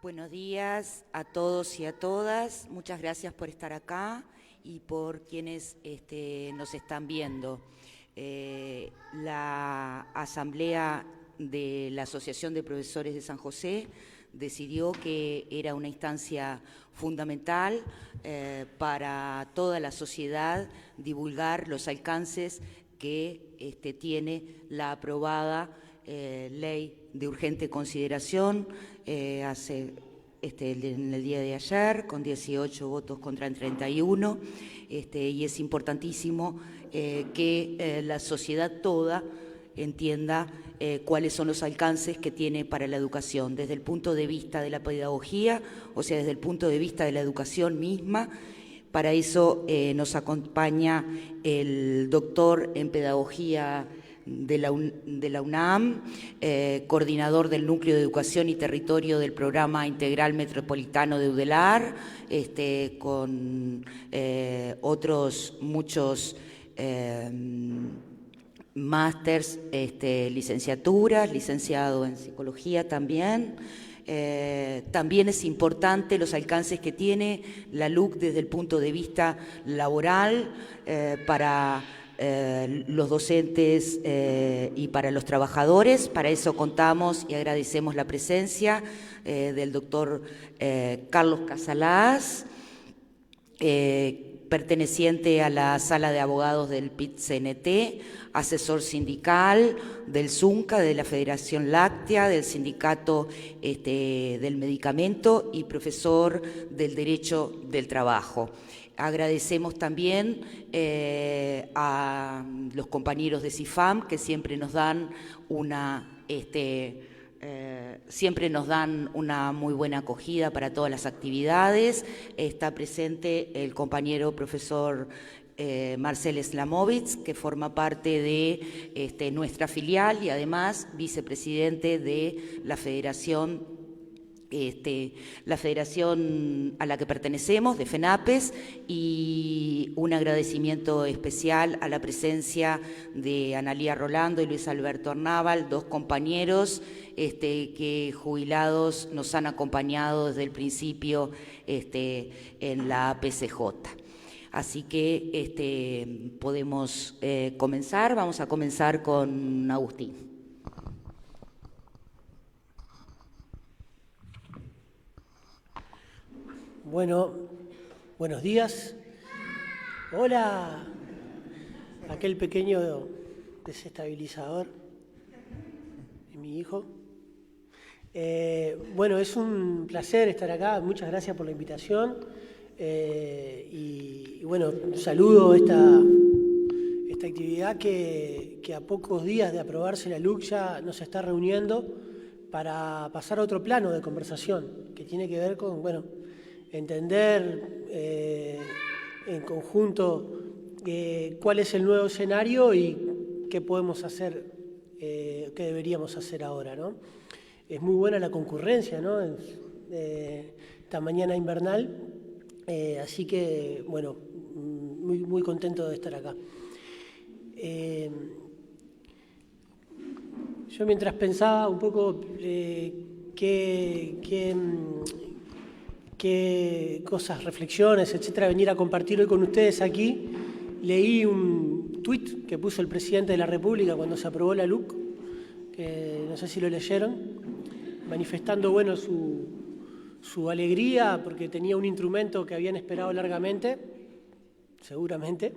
Buenos días a todos y a todas. Muchas gracias por estar acá y por quienes nos están viendo. La Asamblea de la Asociación de Profesores de San José decidió que era una instancia fundamental para toda la sociedad divulgar los alcances que tiene la aprobada ley de urgente consideración en el día de ayer, con 18 votos contra 31, y es importantísimo que la sociedad toda entienda cuáles son los alcances que tiene para la educación, desde el punto de vista de la pedagogía, o sea, desde el punto de vista de la educación misma. Para eso nos acompaña el doctor en pedagogía de la UNAM, coordinador del Núcleo de Educación y Territorio del Programa Integral Metropolitano de UDELAR, con otros muchos másters, licenciaturas, licenciado en psicología también. También es importante los alcances que tiene la LUC desde el punto de vista laboral para los docentes y para los trabajadores. Para eso contamos y agradecemos la presencia del doctor Carlos Casalás, perteneciente a la Sala de Abogados del PIT-CNT, asesor sindical del ZUNCA, de la Federación Láctea, del Sindicato del Medicamento y profesor del Derecho del Trabajo. Agradecemos también a los compañeros de CIFAM que siempre nos dan una muy buena acogida para todas las actividades. Está presente el compañero profesor Marcel Slamovitz, que forma parte de nuestra filial y además vicepresidente de la federación a la que pertenecemos, de FENAPES, y un agradecimiento especial a la presencia de Analía Rolando y Luis Alberto Arnábal, dos compañeros que jubilados nos han acompañado desde el principio en la APCJ. Así que podemos comenzar. Vamos a comenzar con Agustín. Bueno, buenos días. Hola, aquel pequeño desestabilizador de mi hijo. Bueno, es un placer estar acá. Muchas gracias por la invitación. Y bueno, saludo esta actividad que a pocos días de aprobarse la LUC ya nos está reuniendo para pasar a otro plano de conversación que tiene que ver con, bueno, entender en conjunto cuál es el nuevo escenario y qué podemos hacer, qué deberíamos hacer ahora, ¿no? Es muy buena la concurrencia, ¿no? Esta mañana invernal, así que, bueno, muy contento de estar acá. Yo mientras pensaba un poco qué cosas, reflexiones, etcétera, venir a compartir hoy con ustedes aquí, leí un tuit que puso el presidente de la República cuando se aprobó la LUC, que no sé si lo leyeron, manifestando, bueno, su alegría porque tenía un instrumento que habían esperado largamente, seguramente,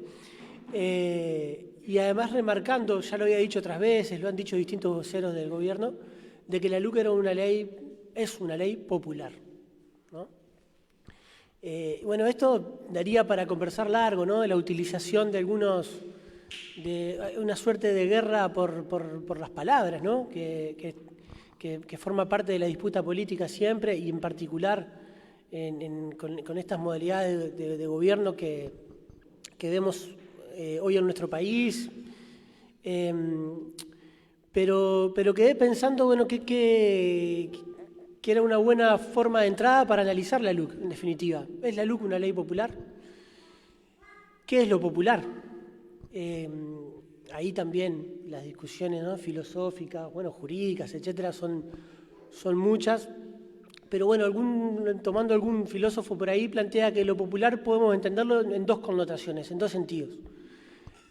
y además remarcando, ya lo había dicho otras veces, lo han dicho distintos voceros del gobierno, de que la LUC es una ley popular, ¿no? Bueno, esto daría para conversar largo, ¿no? De la utilización de una suerte de guerra por las palabras, ¿no? Que forma parte de la disputa política siempre y en particular con estas modalidades de gobierno que vemos hoy en nuestro país. Pero quedé pensando, bueno, que era una buena forma de entrada para analizar la LUC, en definitiva. ¿Es la LUC una ley popular? ¿Qué es lo popular? Ahí también las discusiones, ¿no?, filosóficas, bueno, jurídicas, etcétera, son muchas, pero bueno, tomando algún filósofo por ahí, plantea que lo popular podemos entenderlo en dos connotaciones, en dos sentidos.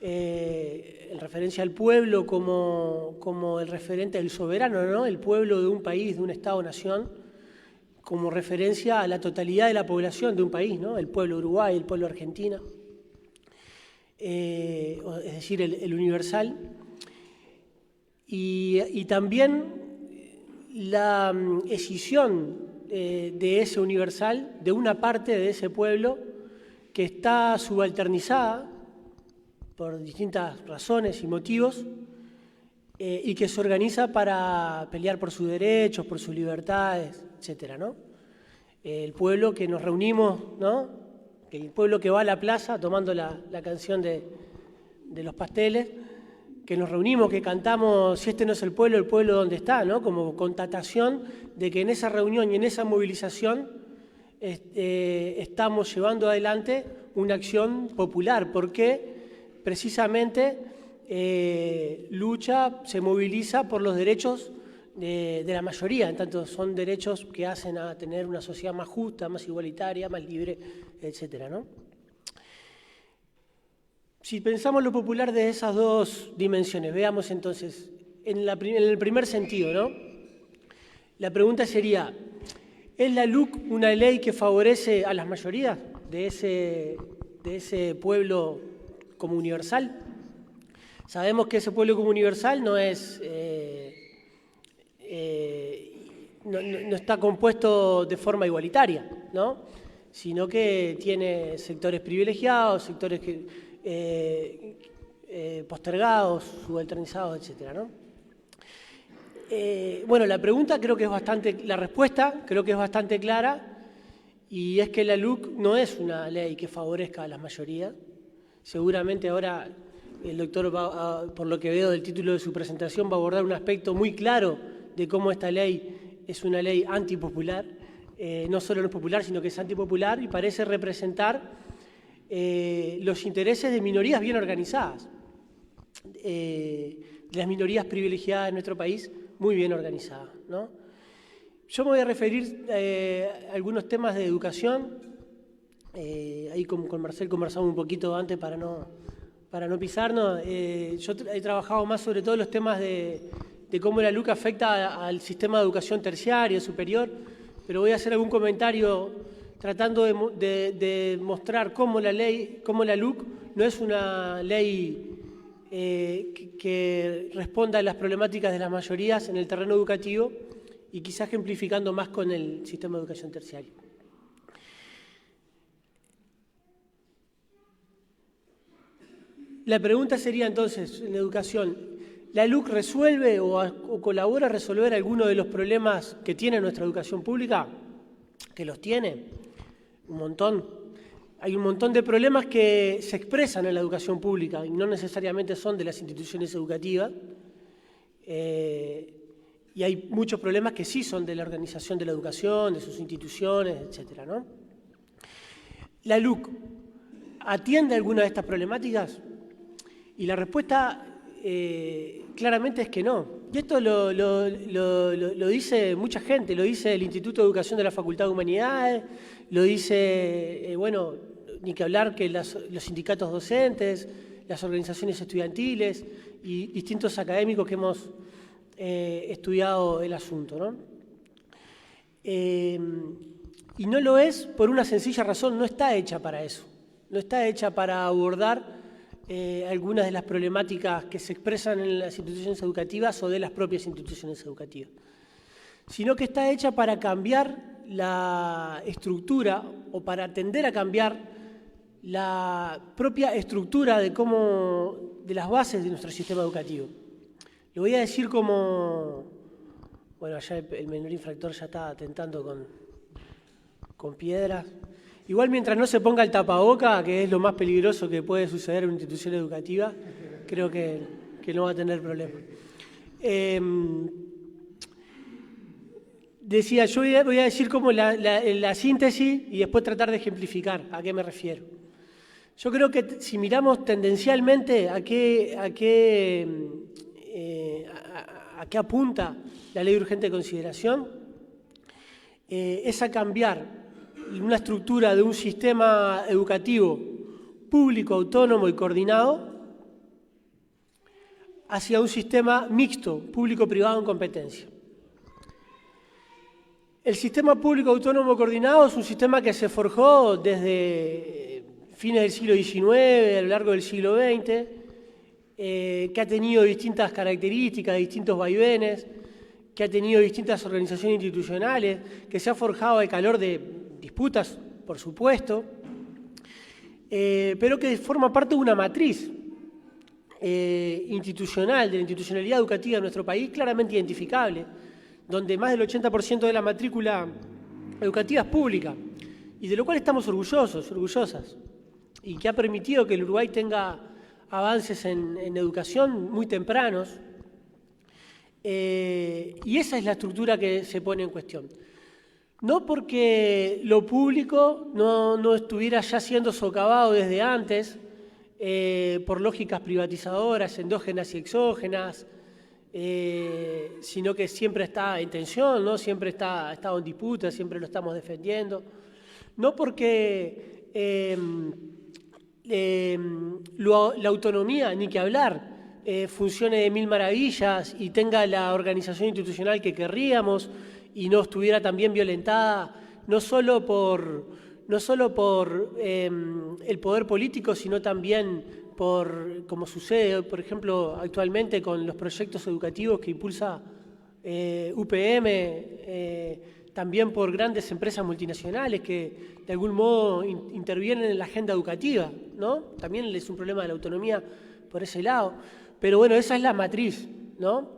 En referencia al pueblo como el referente del soberano, ¿no? El pueblo de un país, de un Estado-nación, como referencia a la totalidad de la población de un país, ¿no? El pueblo Uruguay, el pueblo Argentina, es decir, el universal. Y también la escisión de ese universal, de una parte de ese pueblo que está subalternizada por distintas razones y motivos, y que se organiza para pelear por sus derechos, por sus libertades, etcétera, ¿no? El pueblo que nos reunimos, ¿no? El pueblo que va a la plaza tomando la canción de los pasteles, que nos reunimos, que cantamos "Si este no es el pueblo ¿dónde está?", ¿no? Como constatación de que en esa reunión y en esa movilización estamos llevando adelante una acción popular, porque precisamente lucha, se moviliza por los derechos de la mayoría, en tanto son derechos que hacen a tener una sociedad más justa, más igualitaria, más libre, etcétera, ¿no? Si pensamos lo popular de esas dos dimensiones, veamos entonces, en el primer sentido, ¿no? La pregunta sería, ¿es la LUC una ley que favorece a las mayorías de ese pueblo como universal? Sabemos que ese pueblo como universal no está compuesto de forma igualitaria, ¿no? Sino que tiene sectores privilegiados, sectores postergados, subalternizados, etcétera, ¿no? Bueno, la respuesta creo que es bastante clara, y es que la LUC no es una ley que favorezca a las mayorías. Seguramente ahora el doctor, por lo que veo del título de su presentación, va a abordar un aspecto muy claro de cómo esta ley es una ley antipopular. No solo no es popular, sino que es antipopular, y parece representar los intereses de minorías bien organizadas, de las minorías privilegiadas de nuestro país, muy bien organizadas, ¿no? Yo me voy a referir a algunos temas de educación. Ahí con Marcel conversamos un poquito antes para no pisarnos. Yo he trabajado más sobre todo los temas de cómo la LUC afecta al sistema de educación terciaria, superior, pero voy a hacer algún comentario tratando de mostrar cómo la LUC no es una ley que responda a las problemáticas de las mayorías en el terreno educativo, y quizás ejemplificando más con el sistema de educación terciaria. La pregunta sería entonces, en la educación, ¿la LUC resuelve o colabora a resolver alguno de los problemas que tiene nuestra educación pública? Que los tiene, un montón. Hay un montón de problemas que se expresan en la educación pública y no necesariamente son de las instituciones educativas. Y hay muchos problemas que sí son de la organización de la educación, de sus instituciones, etcétera, ¿no? ¿La LUC atiende alguna de estas problemáticas? Y la respuesta claramente es que no. Y esto lo dice mucha gente, lo dice el Instituto de Educación de la Facultad de Humanidades, lo dice, bueno, ni que hablar que los sindicatos docentes, las organizaciones estudiantiles y distintos académicos que hemos estudiado el asunto, ¿no? Y no lo es por una sencilla razón, no está hecha para eso, no está hecha para abordar algunas de las problemáticas que se expresan en las instituciones educativas o de las propias instituciones educativas, sino que está hecha para cambiar la estructura o para tender a cambiar la propia estructura de las bases de nuestro sistema educativo. Lo voy a decir como, bueno, allá el menor infractor ya está atentando con piedras. Igual mientras no se ponga el tapaboca, que es lo más peligroso que puede suceder en una institución educativa, creo que no va a tener problema. Decía, yo voy a decir como la síntesis y después tratar de ejemplificar a qué me refiero. Yo creo que si miramos tendencialmente a qué apunta la ley de urgente consideración, es a cambiar una estructura de un sistema educativo público, autónomo y coordinado hacia un sistema mixto, público-privado en competencia. El sistema público autónomo coordinado es un sistema que se forjó desde fines del siglo XIX, a lo largo del siglo XX, que ha tenido distintas características, distintos vaivenes, que ha tenido distintas organizaciones institucionales, que se ha forjado al calor de disputas, por supuesto, pero que forma parte de una matriz institucional, de la institucionalidad educativa de nuestro país, claramente identificable, donde más del 80% de la matrícula educativa es pública, y de lo cual estamos orgullosos, orgullosas, y que ha permitido que el Uruguay tenga avances en educación muy tempranos, y esa es la estructura que se pone en cuestión. No porque lo público no estuviera ya siendo socavado desde antes por lógicas privatizadoras, endógenas y exógenas, sino que siempre está en tensión, ¿no? Siempre ha estado en disputa, siempre lo estamos defendiendo. No porque la autonomía, ni que hablar, funcione de mil maravillas y tenga la organización institucional que querríamos y no estuviera también violentada, no solo por el poder político, sino también por, como sucede, por ejemplo, actualmente con los proyectos educativos que impulsa UPM, también por grandes empresas multinacionales que de algún modo intervienen en la agenda educativa, ¿no? También es un problema de la autonomía por ese lado. Pero bueno, esa es la matriz, ¿no?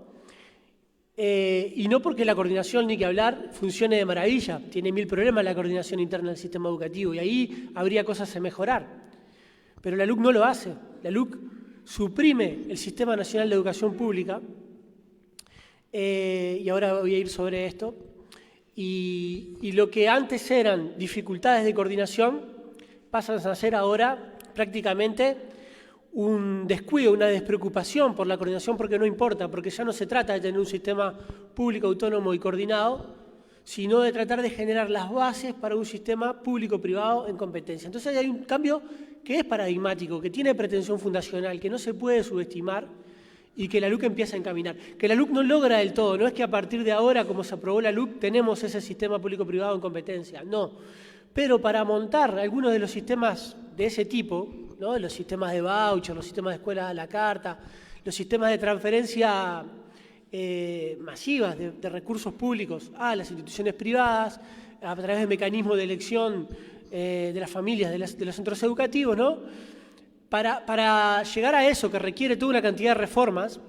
Y no porque la coordinación, ni que hablar, funcione de maravilla. Tiene mil problemas la coordinación interna del sistema educativo y ahí habría cosas a mejorar. Pero la LUC no lo hace. La LUC suprime el Sistema Nacional de Educación Pública, y ahora voy a ir sobre esto, y lo que antes eran dificultades de coordinación pasan a ser ahora prácticamente un descuido, una despreocupación por la coordinación, porque no importa, porque ya no se trata de tener un sistema público, autónomo y coordinado, sino de tratar de generar las bases para un sistema público-privado en competencia. Entonces hay un cambio que es paradigmático, que tiene pretensión fundacional, que no se puede subestimar y que la LUC empieza a encaminar. Que la LUC no logra del todo, no es que a partir de ahora, como se aprobó la LUC, tenemos ese sistema público-privado en competencia, no. Pero para montar algunos de los sistemas de ese tipo, ¿no? Los sistemas de voucher, los sistemas de escuelas a la carta, los sistemas de transferencia masivas de recursos públicos a las instituciones privadas, a través de mecanismos de elección de las familias, de los centros educativos, ¿no? Para llegar a eso, que requiere toda una cantidad de reformas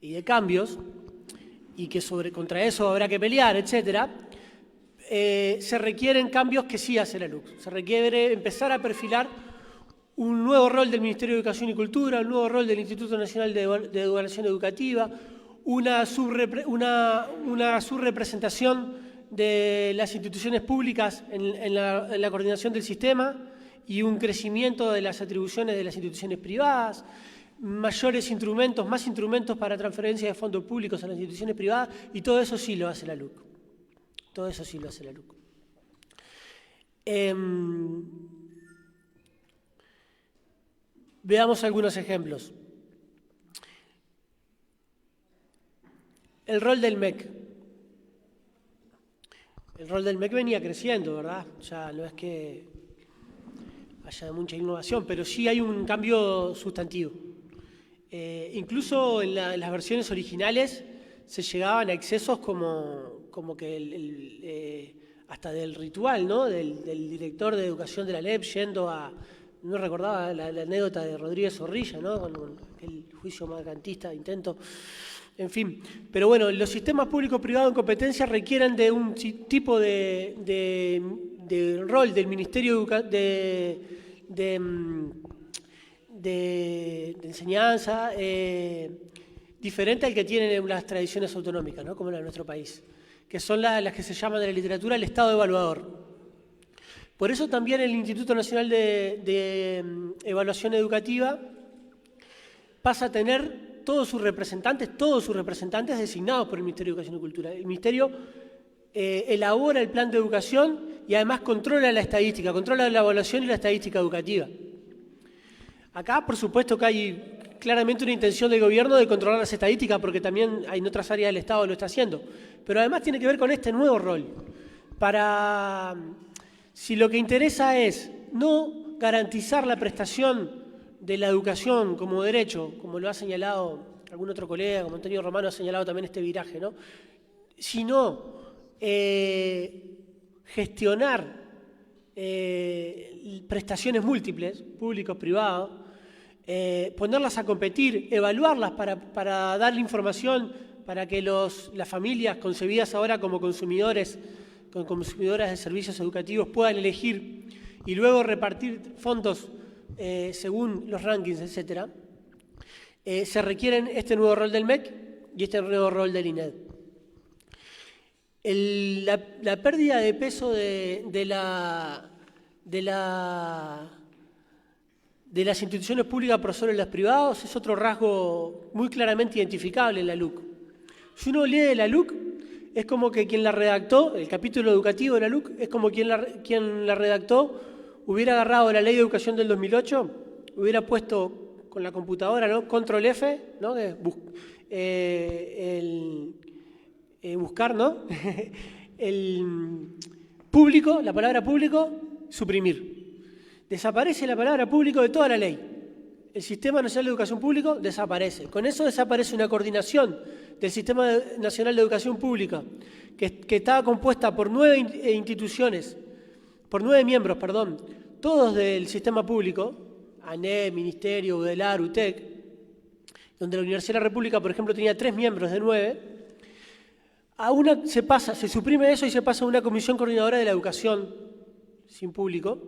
y de cambios, y que contra eso habrá que pelear, etcétera, se requieren cambios que sí hace la LUC. Se requiere empezar a perfilar un nuevo rol del Ministerio de Educación y Cultura, un nuevo rol del Instituto Nacional de Evaluación Educativa, una subrepresentación de las instituciones públicas en la coordinación del sistema y un crecimiento de las atribuciones de las instituciones privadas, mayores instrumentos, más instrumentos para transferencia de fondos públicos a las instituciones privadas, y todo eso sí lo hace la LUC. Todo eso sí lo hace la LUC. Veamos algunos ejemplos. El rol del MEC. El rol del MEC venía creciendo, ¿verdad? Ya no es que haya mucha innovación, pero sí hay un cambio sustantivo. Incluso en las versiones originales se llegaban a excesos como que hasta del ritual, ¿no? Del director de educación de la LEP yendo a... No recordaba la anécdota de Rodríguez Zorrilla, ¿no? Con aquel juicio mercantista, intento... En fin, pero bueno, los sistemas público-privados en competencia requieren de un tipo de rol del Ministerio de Enseñanza diferente al que tienen las tradiciones autonómicas, ¿no? Como la de nuestro país, que son las que se llaman de la literatura el Estado evaluador. Por eso también el Instituto Nacional de Evaluación Educativa pasa a tener todos sus representantes designados por el Ministerio de Educación y Cultura. El Ministerio elabora el plan de educación y además controla la estadística, controla la evaluación y la estadística educativa. Acá, por supuesto, que hay claramente una intención del gobierno de controlar las estadísticas, porque también en otras áreas del Estado lo está haciendo. Pero además tiene que ver con este nuevo rol. Si lo que interesa es no garantizar la prestación de la educación como derecho, como lo ha señalado algún otro colega, como Antonio Romano ha señalado también este viraje, ¿no?, sino gestionar prestaciones múltiples, públicos, privados, ponerlas a competir, evaluarlas para darle información para que las familias concebidas ahora como consumidoras de servicios educativos puedan elegir y luego repartir fondos según los rankings, etc. Se requieren este nuevo rol del MEC y este nuevo rol del INED. La pérdida de peso de las instituciones públicas por sobre las privadas es otro rasgo muy claramente identificable en la LUC. Si uno lee la LUC, es como que quien la redactó, el capítulo educativo de la LUC, es como quien la redactó hubiera agarrado la Ley de Educación del 2008, hubiera puesto con la computadora, ¿no?, Control F, ¿no?, buscar, ¿no? El público, la palabra público, suprimir. Desaparece la palabra público de toda la ley. El Sistema Nacional de Educación Pública desaparece. Con eso desaparece una coordinación del Sistema Nacional de Educación Pública que estaba compuesta por 9 instituciones, por 9 miembros, perdón, todos del sistema público, ANEP, Ministerio, UDELAR, UTEC, donde la Universidad de la República, por ejemplo, tenía 3 miembros de 9, se suprime eso y se pasa a una comisión coordinadora de la educación, sin público,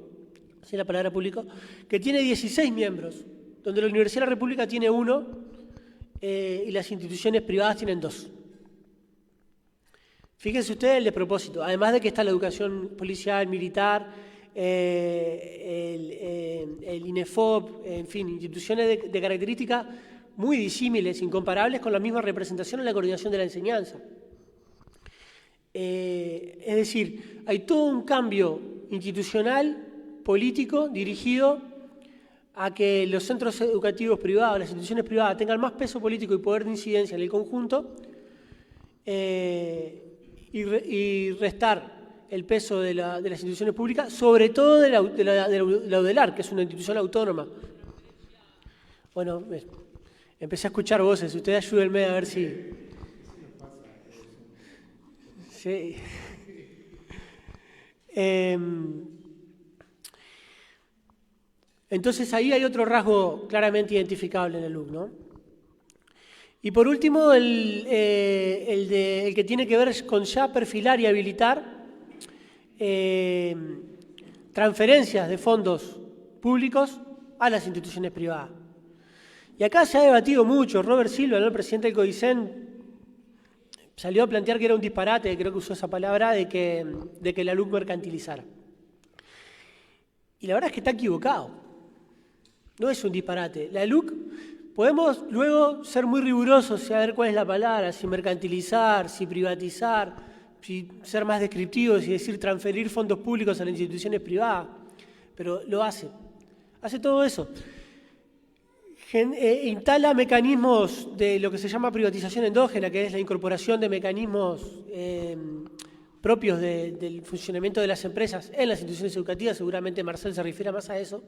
sin la palabra público, que tiene 16 miembros, donde la Universidad de la República tiene 1 y las instituciones privadas tienen 2. Fíjense ustedes el despropósito, además de que está la educación policial, militar, el INEFOP, en fin, instituciones de características muy disímiles, incomparables, con la misma representación en la coordinación de la enseñanza. Es decir, hay todo un cambio institucional, político, dirigido a que los centros educativos privados, las instituciones privadas, tengan más peso político y poder de incidencia en el conjunto y restar el peso de las instituciones públicas, sobre todo de la UDELAR, que es una institución autónoma. Bueno, empecé a escuchar voces, ustedes ayúdenme a ver si... Sí. Entonces ahí hay otro rasgo claramente identificable en el LUC, ¿no? Y por último, el que tiene que ver con ya perfilar y habilitar transferencias de fondos públicos a las instituciones privadas. Y acá se ha debatido mucho. Robert Silva, ¿no?, el presidente del CODICEN, salió a plantear que era un disparate, creo que usó esa palabra, de que la LUC mercantilizara. Y la verdad es que está equivocado. No es un disparate. La LUC, podemos luego ser muy rigurosos y saber cuál es la palabra, si mercantilizar, si privatizar, si ser más descriptivos y decir transferir fondos públicos a las instituciones privadas, pero lo hace todo eso. Instala mecanismos de lo que se llama privatización endógena, que es la incorporación de mecanismos propios del funcionamiento de las empresas en las instituciones educativas. Seguramente Marcel se refiere más a eso,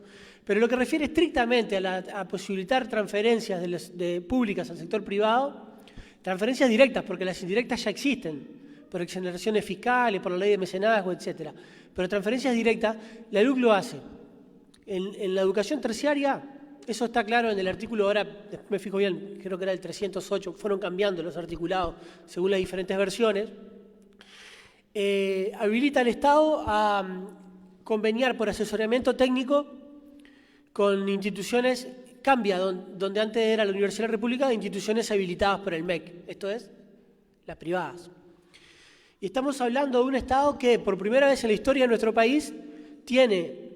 pero lo que refiere estrictamente a posibilitar transferencias públicas al sector privado, transferencias directas, porque las indirectas ya existen, por exoneraciones fiscales, por la ley de mecenazgo, etc. Pero transferencias directas, la LUC lo hace. En la educación terciaria, eso está claro en el artículo, ahora me fijo bien, creo que era el 308, fueron cambiando los articulados según las diferentes versiones, habilita al Estado a conveniar por asesoramiento técnico con instituciones, cambia donde antes era la Universidad de la República, de instituciones habilitadas por el MEC, esto es, las privadas. Y estamos hablando de un Estado que por primera vez en la historia de nuestro país tiene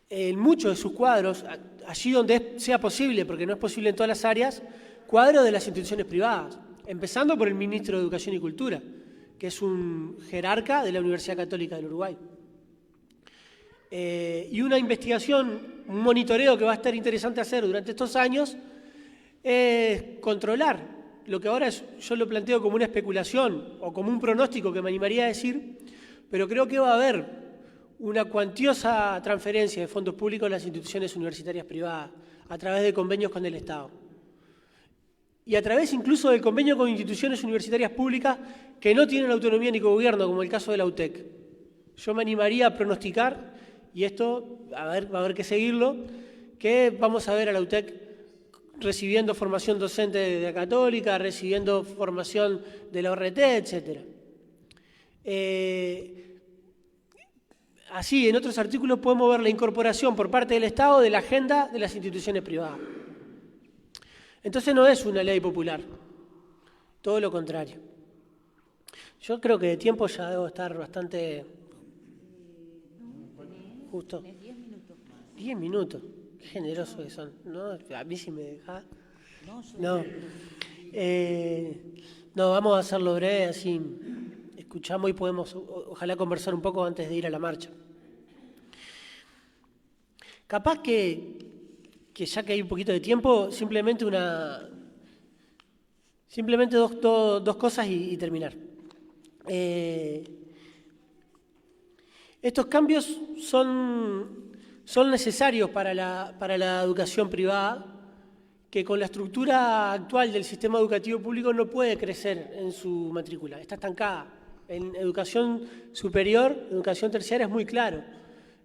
en muchos de sus cuadros, allí donde sea posible, porque no es posible en todas las áreas, cuadros de las instituciones privadas, empezando por el ministro de Educación y Cultura, que es un jerarca de la Universidad Católica del Uruguay. Y una investigación, un monitoreo que va a estar interesante hacer durante estos años es controlar lo que ahora yo lo planteo como una especulación o como un pronóstico que me animaría a decir, pero creo que va a haber una cuantiosa transferencia de fondos públicos a las instituciones universitarias privadas a través de convenios con el Estado. Y a través incluso del convenio con instituciones universitarias públicas que no tienen autonomía ni gobierno, como el caso de la UTEC. Yo me animaría a pronosticar, y esto va a haber que seguirlo, que vamos a ver a la UTEC recibiendo formación docente de la Católica, recibiendo formación de la ORT, etc. Así, en otros artículos podemos ver la incorporación por parte del Estado de la agenda de las instituciones privadas. Entonces no es una ley popular, todo lo contrario. Yo creo que de tiempo ya debo estar bastante justo. 10 minutos. Qué generosos que son, ¿no? A mí sí me deja. No. No, vamos a hacerlo breve, así escuchamos y podemos, ojalá, conversar un poco antes de ir a la marcha. Capaz que ya que hay un poquito de tiempo, simplemente dos cosas y terminar. Estos cambios son necesarios para la educación privada, que con la estructura actual del sistema educativo público no puede crecer en su matrícula, está estancada. En educación superior, educación terciaria es muy claro.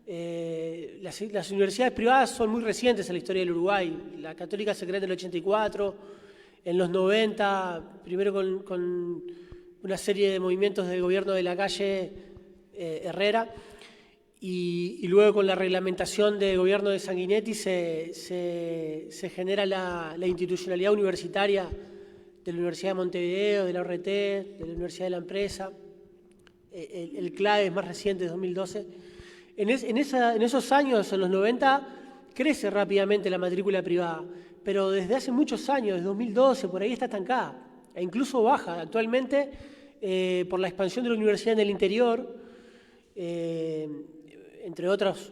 Las universidades privadas son muy recientes en la historia del Uruguay. La Católica se crea en el 84, en los 90, primero con una serie de movimientos del gobierno de la calle Herrera, y luego con la reglamentación del gobierno de Sanguinetti se genera la institucionalidad universitaria de la Universidad de Montevideo, de la ORT, de la Universidad de la Empresa. El CLAE es más reciente, de 2012. En esos años, en los 90, crece rápidamente la matrícula privada, pero desde hace muchos años, desde 2012, por ahí está estancada, e incluso baja actualmente por la expansión de la universidad en el interior, entre otros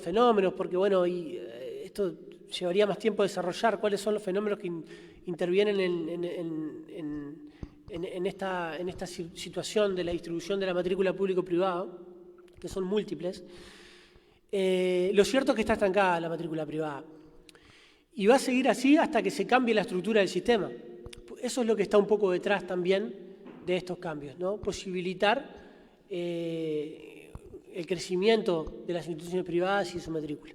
fenómenos, porque bueno, esto llevaría más tiempo desarrollar cuáles son los fenómenos que intervienen en esta situación de la distribución de la matrícula público-privada, que son múltiples. Lo cierto es que está estancada la matrícula privada y va a seguir así hasta que se cambie la estructura del sistema. Eso es lo que está un poco detrás también de estos cambios, ¿no? Posibilitar el crecimiento de las instituciones privadas y su matrícula.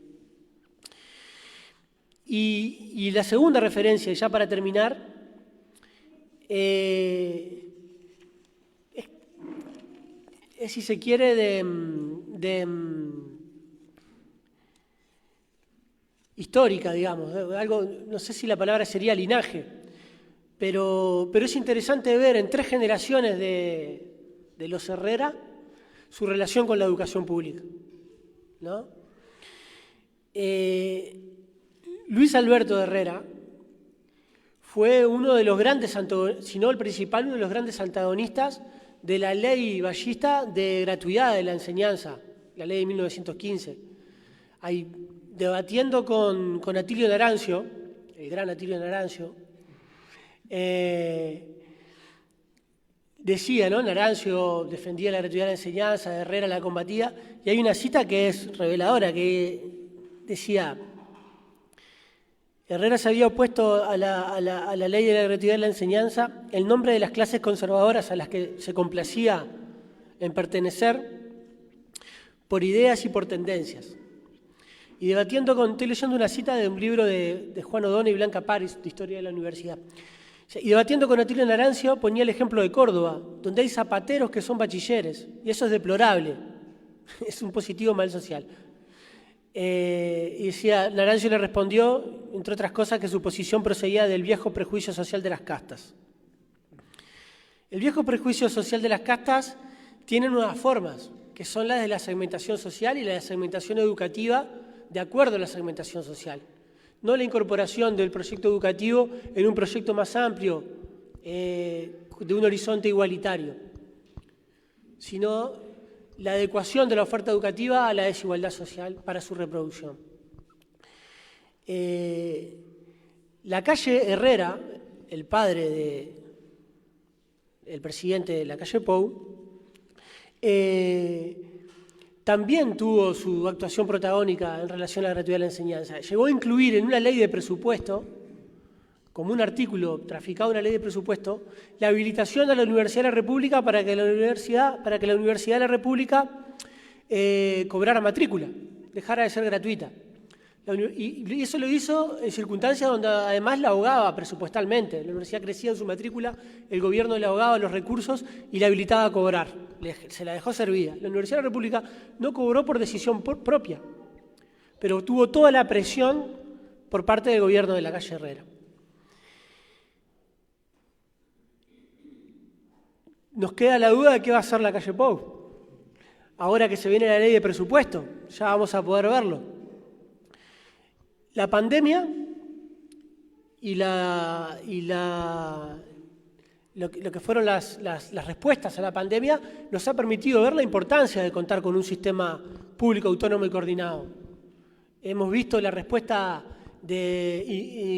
Y la segunda referencia, ya para terminar, es, si se quiere, de histórica, digamos, algo, no sé si la palabra sería linaje, pero es interesante ver en 3 generaciones de los Herrera su relación con la educación pública, ¿no? Luis Alberto Herrera fue uno de los grandes, si no el principal, uno de los grandes antagonistas de la ley ballista de gratuidad de la enseñanza, la ley de 1915. Ahí, debatiendo con Atilio Narancio, el gran Atilio Narancio, decía, ¿no? Narancio defendía la gratuidad de la enseñanza, Herrera la combatía, y hay una cita que es reveladora, que decía: Herrera se había opuesto a la ley de la gratuidad de la enseñanza en nombre de las clases conservadoras a las que se complacía en pertenecer por ideas y por tendencias. Y debatiendo estoy leyendo una cita de un libro de Juan Odone y Blanca Paris, de Historia de la Universidad. Y debatiendo con Atilio Narancio ponía el ejemplo de Córdoba, donde hay zapateros que son bachilleres, y eso es deplorable, es un positivo mal social. Y decía, Narancio le respondió, entre otras cosas, que su posición procedía del viejo prejuicio social de las castas. El viejo prejuicio social de las castas tiene nuevas formas, que son las de la segmentación social y la de la segmentación educativa de acuerdo a la segmentación social. No la incorporación del proyecto educativo en un proyecto más amplio, un horizonte igualitario, sino la adecuación de la oferta educativa a la desigualdad social para su reproducción. Lacalle Herrera, el padre del presidente de Lacalle Pou, también tuvo su actuación protagónica en relación a la gratuidad de la enseñanza. Llegó a incluir en una ley de presupuesto, como un artículo traficado en una ley de presupuesto, la habilitación a la Universidad de la República para que la Universidad de la República cobrara matrícula, dejara de ser gratuita. Y eso lo hizo en circunstancias donde además la ahogaba presupuestalmente. La universidad crecía en su matrícula, el gobierno le ahogaba los recursos y la habilitaba a cobrar. Se la dejó servida. La Universidad de la República no cobró por decisión propia, pero tuvo toda la presión por parte del gobierno de Lacalle Herrera. Nos queda la duda de qué va a hacer Lacalle Pou. Ahora que se viene la ley de presupuesto, ya vamos a poder verlo. La pandemia y lo que fueron las respuestas a la pandemia nos ha permitido ver la importancia de contar con un sistema público, autónomo y coordinado. Hemos visto la respuesta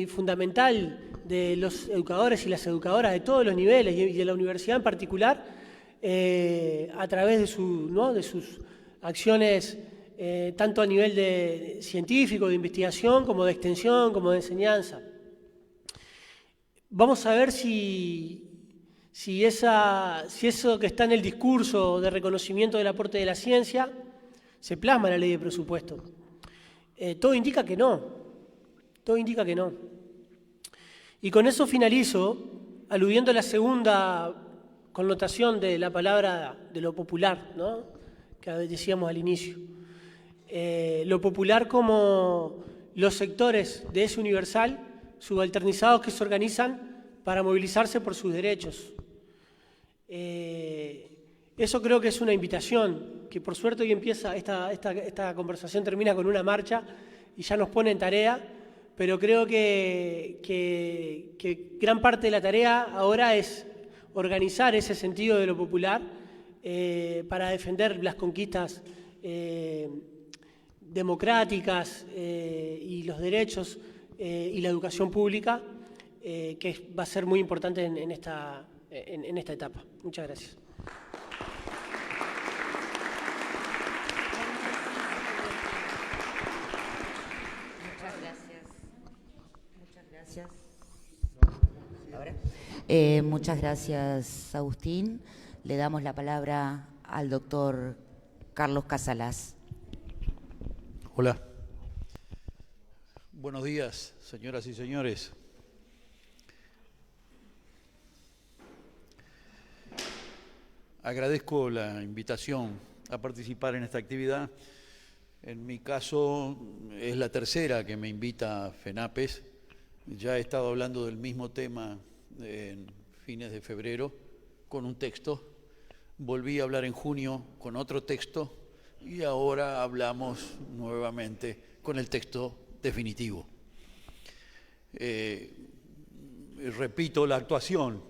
fundamental de los educadores y las educadoras de todos los niveles y de la universidad en particular a través de sus acciones tanto a nivel de científico, de investigación, como de extensión, como de enseñanza. Vamos a ver si eso que está en el discurso de reconocimiento del aporte de la ciencia se plasma en la ley de presupuesto. Todo indica que no. Todo indica que no. Y con eso finalizo, aludiendo a la segunda connotación de la palabra de lo popular, ¿no?, que decíamos al inicio. Lo popular como los sectores de ese universal subalternizados que se organizan para movilizarse por sus derechos. Eso creo que es una invitación, que por suerte hoy empieza, esta conversación termina con una marcha y ya nos pone en tarea, pero creo que gran parte de la tarea ahora es organizar ese sentido de lo popular para defender las conquistas democráticas y los derechos y la educación pública, que va a ser muy importante en esta etapa. Muchas gracias. Muchas gracias, Agustín. Le damos la palabra al doctor Carlos Casalás. Hola. Buenos días, señoras y señores. Agradezco la invitación a participar en esta actividad. En mi caso, es la tercera que me invita FENAPES. Ya he estado hablando del mismo tema en fines de febrero con un texto. Volví a hablar en junio con otro texto y ahora hablamos nuevamente con el texto definitivo. Repito la actuación,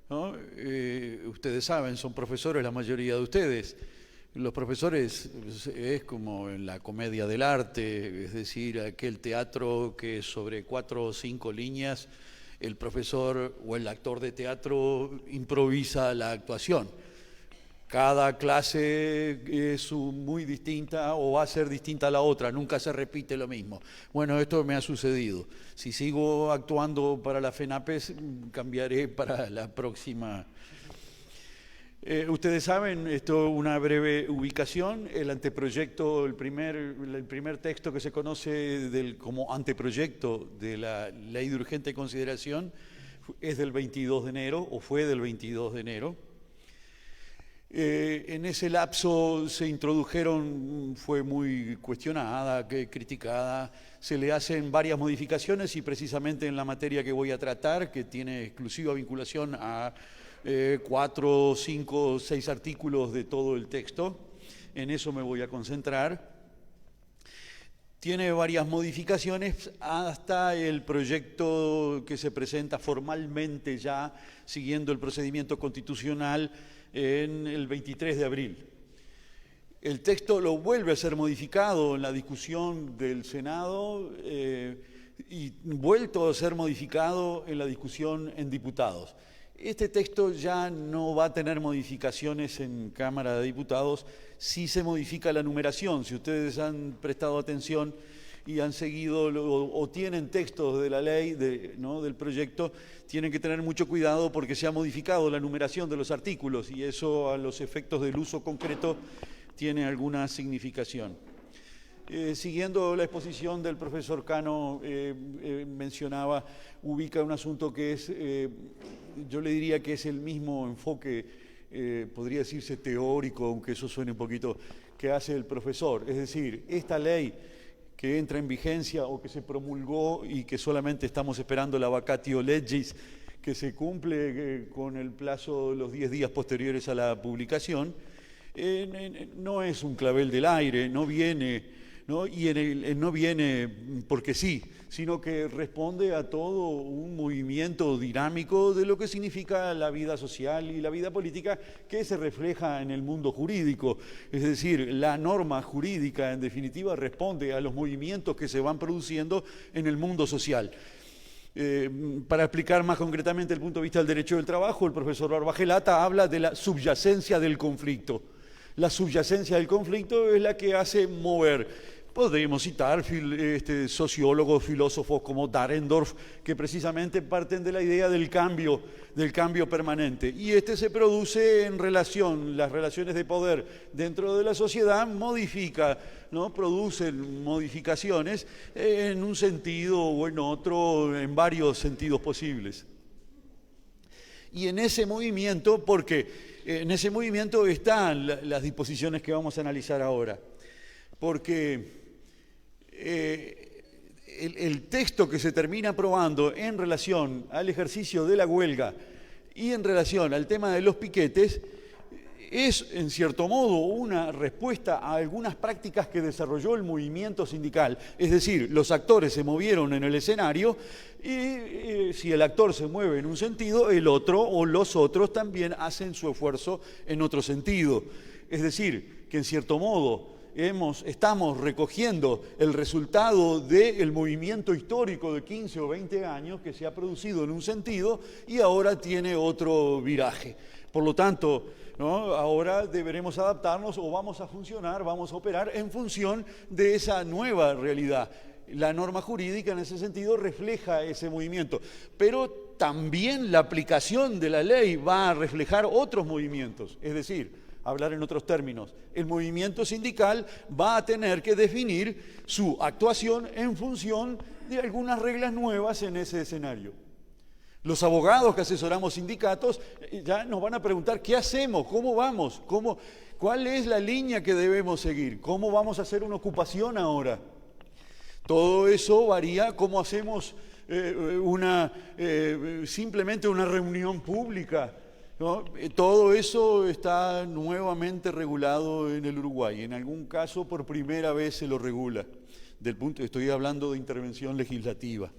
¿no? Ustedes saben, son profesores la mayoría de ustedes. Los profesores es como en la comedia del arte, es decir, aquel teatro que es sobre 4 o 5 líneas, el profesor o el actor de teatro improvisa la actuación. Cada clase es muy distinta o va a ser distinta a la otra, nunca se repite lo mismo. Bueno, esto me ha sucedido. Si sigo actuando para la FENAPES, cambiaré para la próxima. Ustedes saben, esto es una breve ubicación. El anteproyecto, el primer texto que se conoce como anteproyecto de la Ley de Urgente Consideración es del 22 de enero, o fue del 22 de enero. En ese lapso se introdujeron, fue muy cuestionada, criticada, se le hacen varias modificaciones y precisamente en la materia que voy a tratar, que tiene exclusiva vinculación a 4, 5, 6 artículos de todo el texto, en eso me voy a concentrar. tiene varias modificaciones hasta el proyecto que se presenta formalmente ya siguiendo el procedimiento constitucional en el 23 de abril. El texto lo vuelve a ser modificado en la discusión del Senado y vuelto a ser modificado en la discusión en diputados. Este texto ya no va a tener modificaciones en Cámara de Diputados si se modifica la numeración. Si ustedes han prestado atención y han seguido o tienen textos de la ley, del proyecto, tienen que tener mucho cuidado porque se ha modificado la numeración de los artículos y eso a los efectos del uso concreto tiene alguna significación. Siguiendo la exposición del profesor Cano, mencionaba, ubica un asunto que es, yo le diría que es el mismo enfoque, podría decirse teórico, aunque eso suene un poquito, que hace el profesor. Es decir, esta ley que entra en vigencia o que se promulgó y que solamente estamos esperando la vacatio legis, que se cumple con el plazo de los 10 días posteriores a la publicación, no es un clavel del aire, no viene... ¿no? Y no viene porque sí, sino que responde a todo un movimiento dinámico de lo que significa la vida social y la vida política que se refleja en el mundo jurídico. Es decir, la norma jurídica, en definitiva, responde a los movimientos que se van produciendo en el mundo social. Para explicar más concretamente el punto de vista del derecho del trabajo, el profesor Barbagelata habla de la subyacencia del conflicto. La subyacencia del conflicto es la que hace mover. Podríamos citar sociólogos, filósofos como Dahrendorf, que precisamente parten de la idea del cambio permanente. Y este se produce en relación, las relaciones de poder dentro de la sociedad modifica, ¿no? Producen modificaciones en un sentido o en otro, en varios sentidos posibles. Y en ese movimiento, porque en ese movimiento están las disposiciones que vamos a analizar ahora, porque el texto que se termina aprobando en relación al ejercicio de la huelga y en relación al tema de los piquetes es, en cierto modo, una respuesta a algunas prácticas que desarrolló el movimiento sindical. Es decir, los actores se movieron en el escenario y si el actor se mueve en un sentido, el otro o los otros también hacen su esfuerzo en otro sentido. Es decir, que en cierto modo estamos recogiendo el resultado del movimiento histórico de 15 o 20 años que se ha producido en un sentido y ahora tiene otro viraje. Por lo tanto, ¿no? Ahora deberemos adaptarnos o vamos a funcionar, vamos a operar en función de esa nueva realidad. La norma jurídica en ese sentido refleja ese movimiento, pero también la aplicación de la ley va a reflejar otros movimientos, es decir, hablar en otros términos, el movimiento sindical va a tener que definir su actuación en función de algunas reglas nuevas en ese escenario. Los abogados que asesoramos sindicatos ya nos van a preguntar ¿qué hacemos? ¿Cómo vamos? ¿Cuál es la línea que debemos seguir? ¿Cómo vamos a hacer una ocupación ahora? Todo eso varía cómo hacemos simplemente una reunión pública, ¿no? Todo eso está nuevamente regulado en el Uruguay. En algún caso, por primera vez se lo regula. Estoy hablando de intervención legislativa.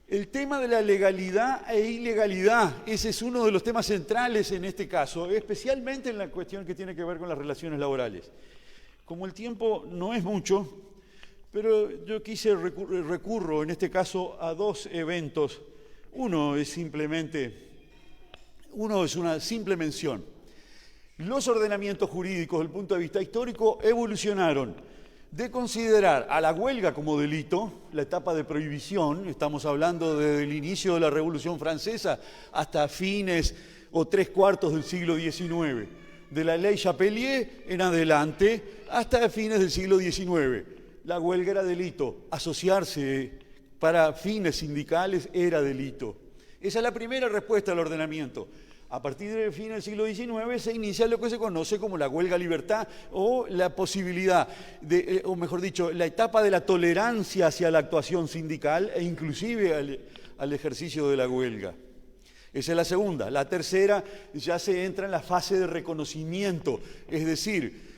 El tema de la legalidad e ilegalidad, ese es uno de los temas centrales en este caso, especialmente en la cuestión que tiene que ver con las relaciones laborales. Como el tiempo no es mucho, pero yo recurro en este caso a dos eventos. Uno es una simple mención. Los ordenamientos jurídicos, desde el punto de vista histórico, evolucionaron de considerar a la huelga como delito, la etapa de prohibición, estamos hablando desde el inicio de la Revolución Francesa hasta fines o 3/4 del siglo XIX, de la ley Chapelier en adelante hasta fines del siglo XIX. La huelga era delito, asociarse para fines sindicales era delito. Esa es la primera respuesta al ordenamiento. A partir del fin del siglo XIX se inicia lo que se conoce como la huelga libertad o la posibilidad, o mejor dicho, la etapa de la tolerancia hacia la actuación sindical e inclusive al ejercicio de la huelga. Esa es la segunda. La tercera ya se entra en la fase de reconocimiento, es decir,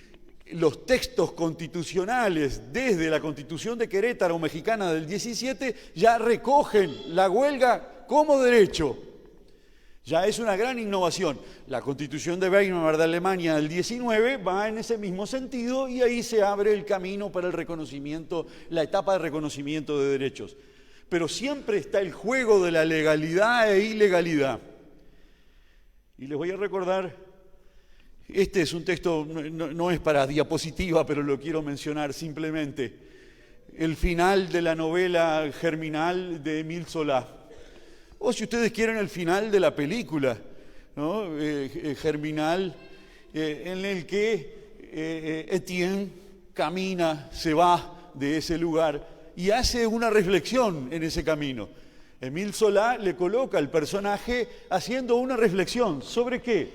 los textos constitucionales desde la Constitución de Querétaro mexicana del 17 ya recogen la huelga como derecho. Ya es una gran innovación. La Constitución de Weimar de Alemania del 19 va en ese mismo sentido y ahí se abre el camino para el reconocimiento, la etapa de reconocimiento de derechos. Pero siempre está el juego de la legalidad e ilegalidad. Y les voy a recordar, este es un texto, no es para diapositiva, pero lo quiero mencionar simplemente, el final de la novela Germinal de Émile Zola. O si ustedes quieren, el final de la película, ¿no? Germinal, en el que Etienne camina, se va de ese lugar y hace una reflexión en ese camino. Émile Zola le coloca al personaje haciendo una reflexión. ¿Sobre qué?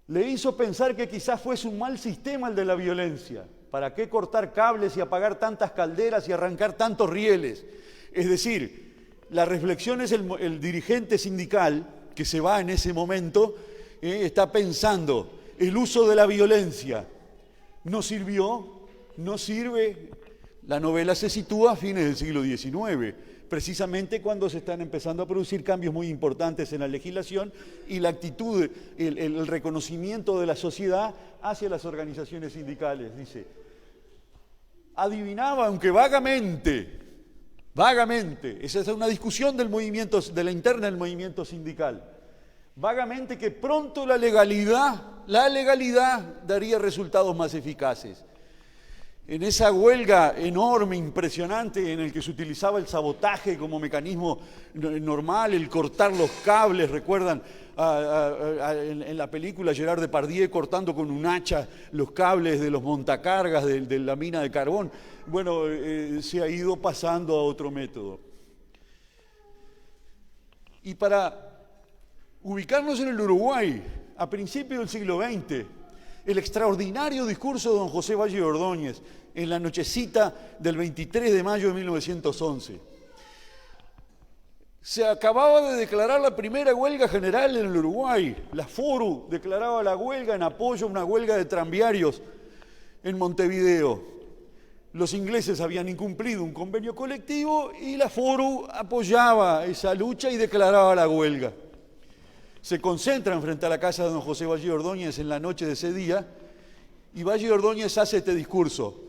Le hizo pensar que quizás fuese un mal sistema el de la violencia. ¿Para qué cortar cables y apagar tantas calderas y arrancar tantos rieles? Es decir, la reflexión es el dirigente sindical que se va en ese momento, está pensando, el uso de la violencia no sirvió, no sirve. La novela se sitúa a fines del siglo XIX, precisamente cuando se están empezando a producir cambios muy importantes en la legislación y la actitud, el reconocimiento de la sociedad hacia las organizaciones sindicales. Dice, adivinaba, aunque vagamente, esa es una discusión del movimiento, de la interna del movimiento sindical, vagamente que pronto la legalidad daría resultados más eficaces. En esa huelga enorme, impresionante, en el que se utilizaba el sabotaje como mecanismo normal, el cortar los cables, recuerdan en la película Gerard Depardieu cortando con un hacha los cables de los montacargas de la mina de carbón. Bueno, se ha ido pasando a otro método. Y para ubicarnos en el Uruguay, a principios del siglo XX, el extraordinario discurso de don José Valle Ordóñez en la nochecita del 23 de mayo de 1911. Se acababa de declarar la primera huelga general en el Uruguay. La FORU declaraba la huelga en apoyo a una huelga de tranviarios en Montevideo. Los ingleses habían incumplido un convenio colectivo y la FORU apoyaba esa lucha y declaraba la huelga. Se concentran frente a la casa de don José Valle Ordóñez en la noche de ese día y Valle Ordóñez hace este discurso.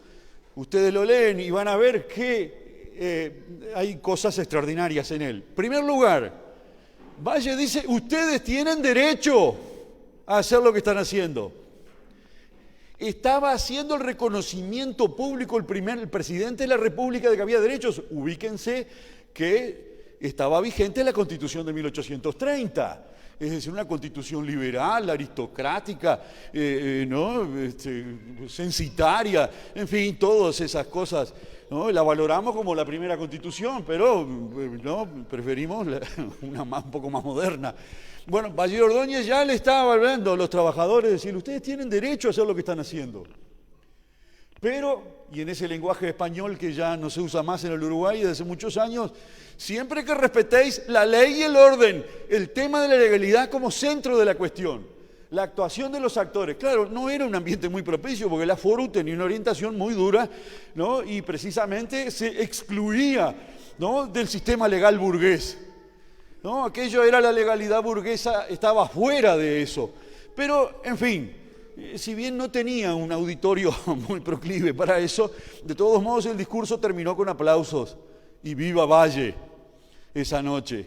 Ustedes lo leen y van a ver que hay cosas extraordinarias en él. En primer lugar, Valle dice, ustedes tienen derecho a hacer lo que están haciendo. Estaba haciendo el reconocimiento público el presidente de la República de que había derechos. Ubíquense que estaba vigente la Constitución de 1830. Es decir, una constitución liberal, aristocrática, censitaria, en fin, todas esas cosas, ¿no? La valoramos como la primera constitución, pero no, preferimos una un poco más moderna. Bueno, Valle Ordóñez ya le estaba hablando a los trabajadores, decir, ustedes tienen derecho a hacer lo que están haciendo. Pero, y en ese lenguaje español que ya no se usa más en el Uruguay desde hace muchos años, siempre que respetéis la ley y el orden, el tema de la legalidad como centro de la cuestión, la actuación de los actores. Claro, no era un ambiente muy propicio porque la FORU tenía una orientación muy dura, ¿no? Y precisamente se excluía, ¿no?, del sistema legal burgués, ¿no? Aquello era la legalidad burguesa, estaba fuera de eso. Pero, en fin, si bien no tenía un auditorio muy proclive para eso, de todos modos el discurso terminó con aplausos y viva Valle esa noche.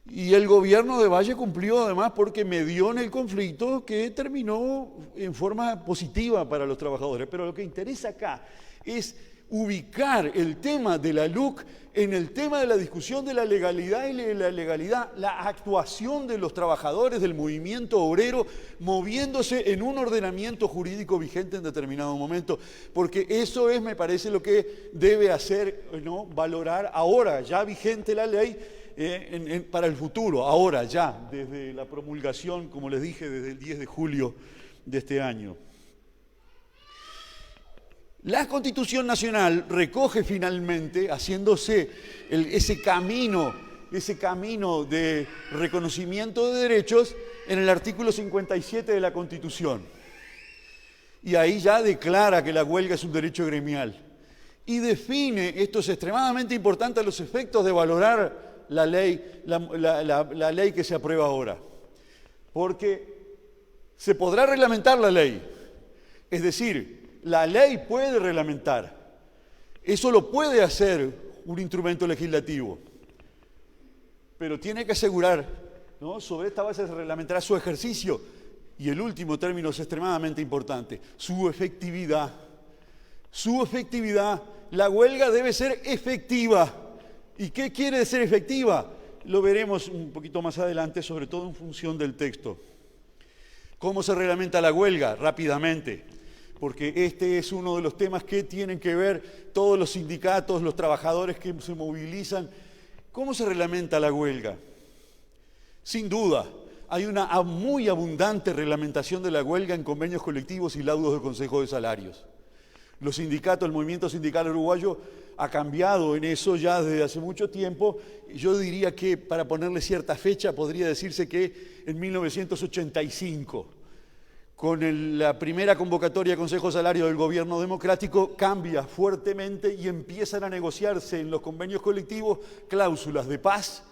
Y el gobierno de Valle cumplió además porque medió en el conflicto que terminó en forma positiva para los trabajadores. Pero lo que interesa acá es ubicar el tema de la LUC en el tema de la discusión de la legalidad y la legalidad, la actuación de los trabajadores del movimiento obrero moviéndose en un ordenamiento jurídico vigente en determinado momento, porque eso es, me parece, lo que debe hacer, ¿no?, valorar ahora, ya vigente la ley, para el futuro, ahora ya, desde la promulgación, como les dije, desde el 10 de julio de este año. La Constitución Nacional recoge finalmente, haciéndose ese camino de reconocimiento de derechos en el artículo 57 de la Constitución. y ahí ya declara que la huelga es un derecho gremial. Y define, esto es extremadamente importante a los efectos de valorar la ley, la ley que se aprueba ahora. Porque se podrá reglamentar la ley. Es decir, la ley puede reglamentar. Eso lo puede hacer un instrumento legislativo. Pero tiene que asegurar, ¿no? Sobre esta base se reglamentará su ejercicio. Y el último término es extremadamente importante, su efectividad. Su efectividad. La huelga debe ser efectiva. ¿Y qué quiere decir efectiva? Lo veremos un poquito más adelante, sobre todo en función del texto. ¿Cómo se reglamenta la huelga? Rápidamente, porque este es uno de los temas que tienen que ver todos los sindicatos, los trabajadores que se movilizan. ¿Cómo se reglamenta la huelga? Sin duda, hay una muy abundante reglamentación de la huelga en convenios colectivos y laudos de Consejo de Salarios. Los sindicatos, el movimiento sindical uruguayo ha cambiado en eso ya desde hace mucho tiempo. Yo diría que, para ponerle cierta fecha, podría decirse que en 1985, con la primera convocatoria de Consejo de Salario del gobierno democrático, cambia fuertemente y empiezan a negociarse en los convenios colectivos cláusulas de paz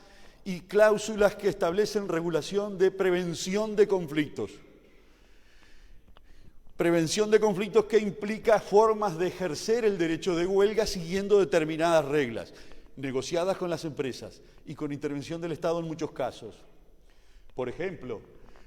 y cláusulas que establecen regulación de prevención de conflictos. Prevención de conflictos que implica formas de ejercer el derecho de huelga siguiendo determinadas reglas, negociadas con las empresas y con intervención del Estado en muchos casos. Por ejemplo,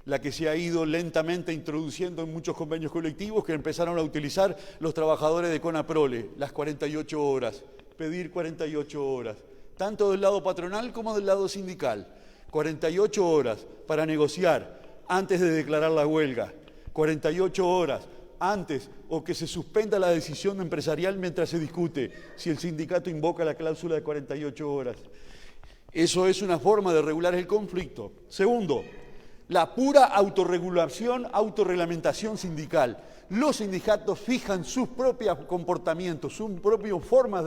la que se ha ido lentamente introduciendo en muchos convenios colectivos que empezaron a utilizar los trabajadores de CONAPROLE, las 48 horas, pedir 48 horas, tanto del lado patronal como del lado sindical. 48 horas para negociar antes de declarar la huelga. 48 horas antes o que se suspenda la decisión empresarial mientras se discute si el sindicato invoca la cláusula de 48 horas. Eso es una forma de regular el conflicto. Segundo, la pura autorregulación, autorreglamentación sindical. Los sindicatos fijan sus propios comportamientos, sus propias formas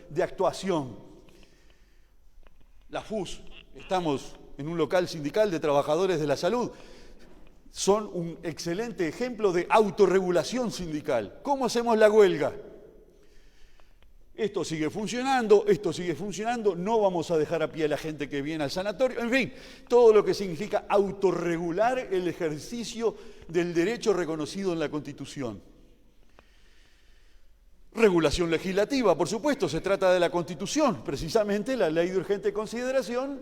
de actuación. La FUS, estamos en un local sindical de trabajadores de la salud, son un excelente ejemplo de autorregulación sindical. ¿Cómo hacemos la huelga? Esto sigue funcionando, no vamos a dejar a pie a la gente que viene al sanatorio, en fin, todo lo que significa autorregular el ejercicio del derecho reconocido en la Constitución. Regulación legislativa, por supuesto, se trata de la Constitución, precisamente la Ley de Urgente Consideración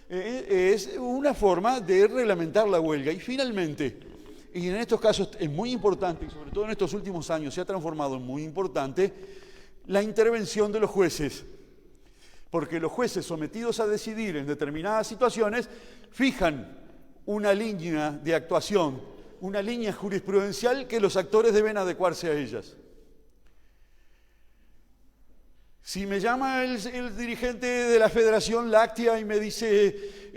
es una forma de reglamentar la huelga. Y finalmente, y en estos casos es muy importante, y sobre todo en estos últimos años se ha transformado en muy importante, la intervención de los jueces. Porque los jueces sometidos a decidir en determinadas situaciones fijan una línea de actuación, una línea jurisprudencial que los actores deben adecuarse a ellas. Si me llama el dirigente de la Federación Láctea y me dice,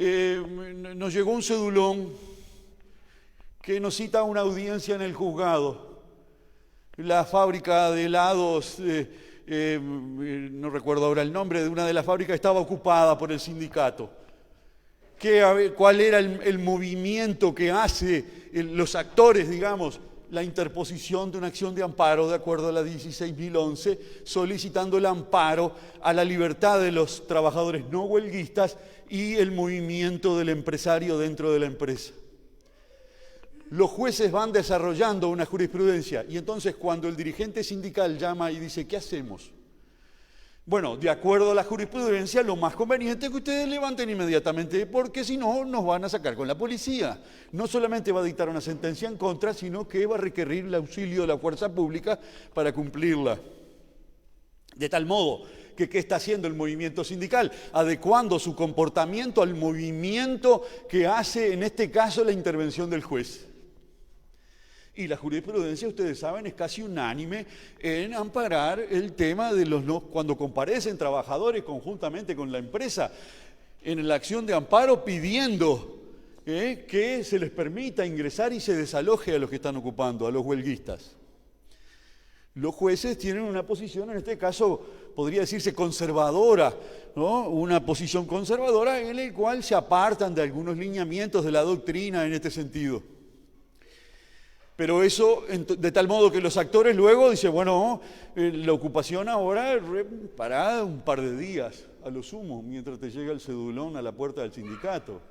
nos llegó un cedulón que nos cita una audiencia en el juzgado, la fábrica de helados, no recuerdo ahora el nombre, de una de las fábricas estaba ocupada por el sindicato. ¿Cuál era el movimiento que hace los actores, digamos? La interposición de una acción de amparo de acuerdo a la 16.011, solicitando el amparo a la libertad de los trabajadores no huelguistas y el movimiento del empresario dentro de la empresa. Los jueces van desarrollando una jurisprudencia y entonces cuando el dirigente sindical llama y dice, ¿qué hacemos? Bueno, de acuerdo a la jurisprudencia, lo más conveniente es que ustedes levanten inmediatamente, porque si no, nos van a sacar con la policía. No solamente va a dictar una sentencia en contra, sino que va a requerir el auxilio de la fuerza pública para cumplirla. De tal modo que, ¿qué está haciendo el movimiento sindical? Adecuando su comportamiento al movimiento que hace, en este caso, la intervención del juez. Y la jurisprudencia, ustedes saben, es casi unánime en amparar el tema de cuando comparecen trabajadores conjuntamente con la empresa en la acción de amparo pidiendo que se les permita ingresar y se desaloje a los que están ocupando, a los huelguistas. Los jueces tienen una posición, en este caso, podría decirse conservadora, ¿no? Una posición conservadora en la cual se apartan de algunos lineamientos de la doctrina en este sentido. Pero eso, de tal modo que los actores luego dicen, bueno, la ocupación ahora para un par de días, a lo sumo, mientras te llega el cedulón a la puerta del sindicato.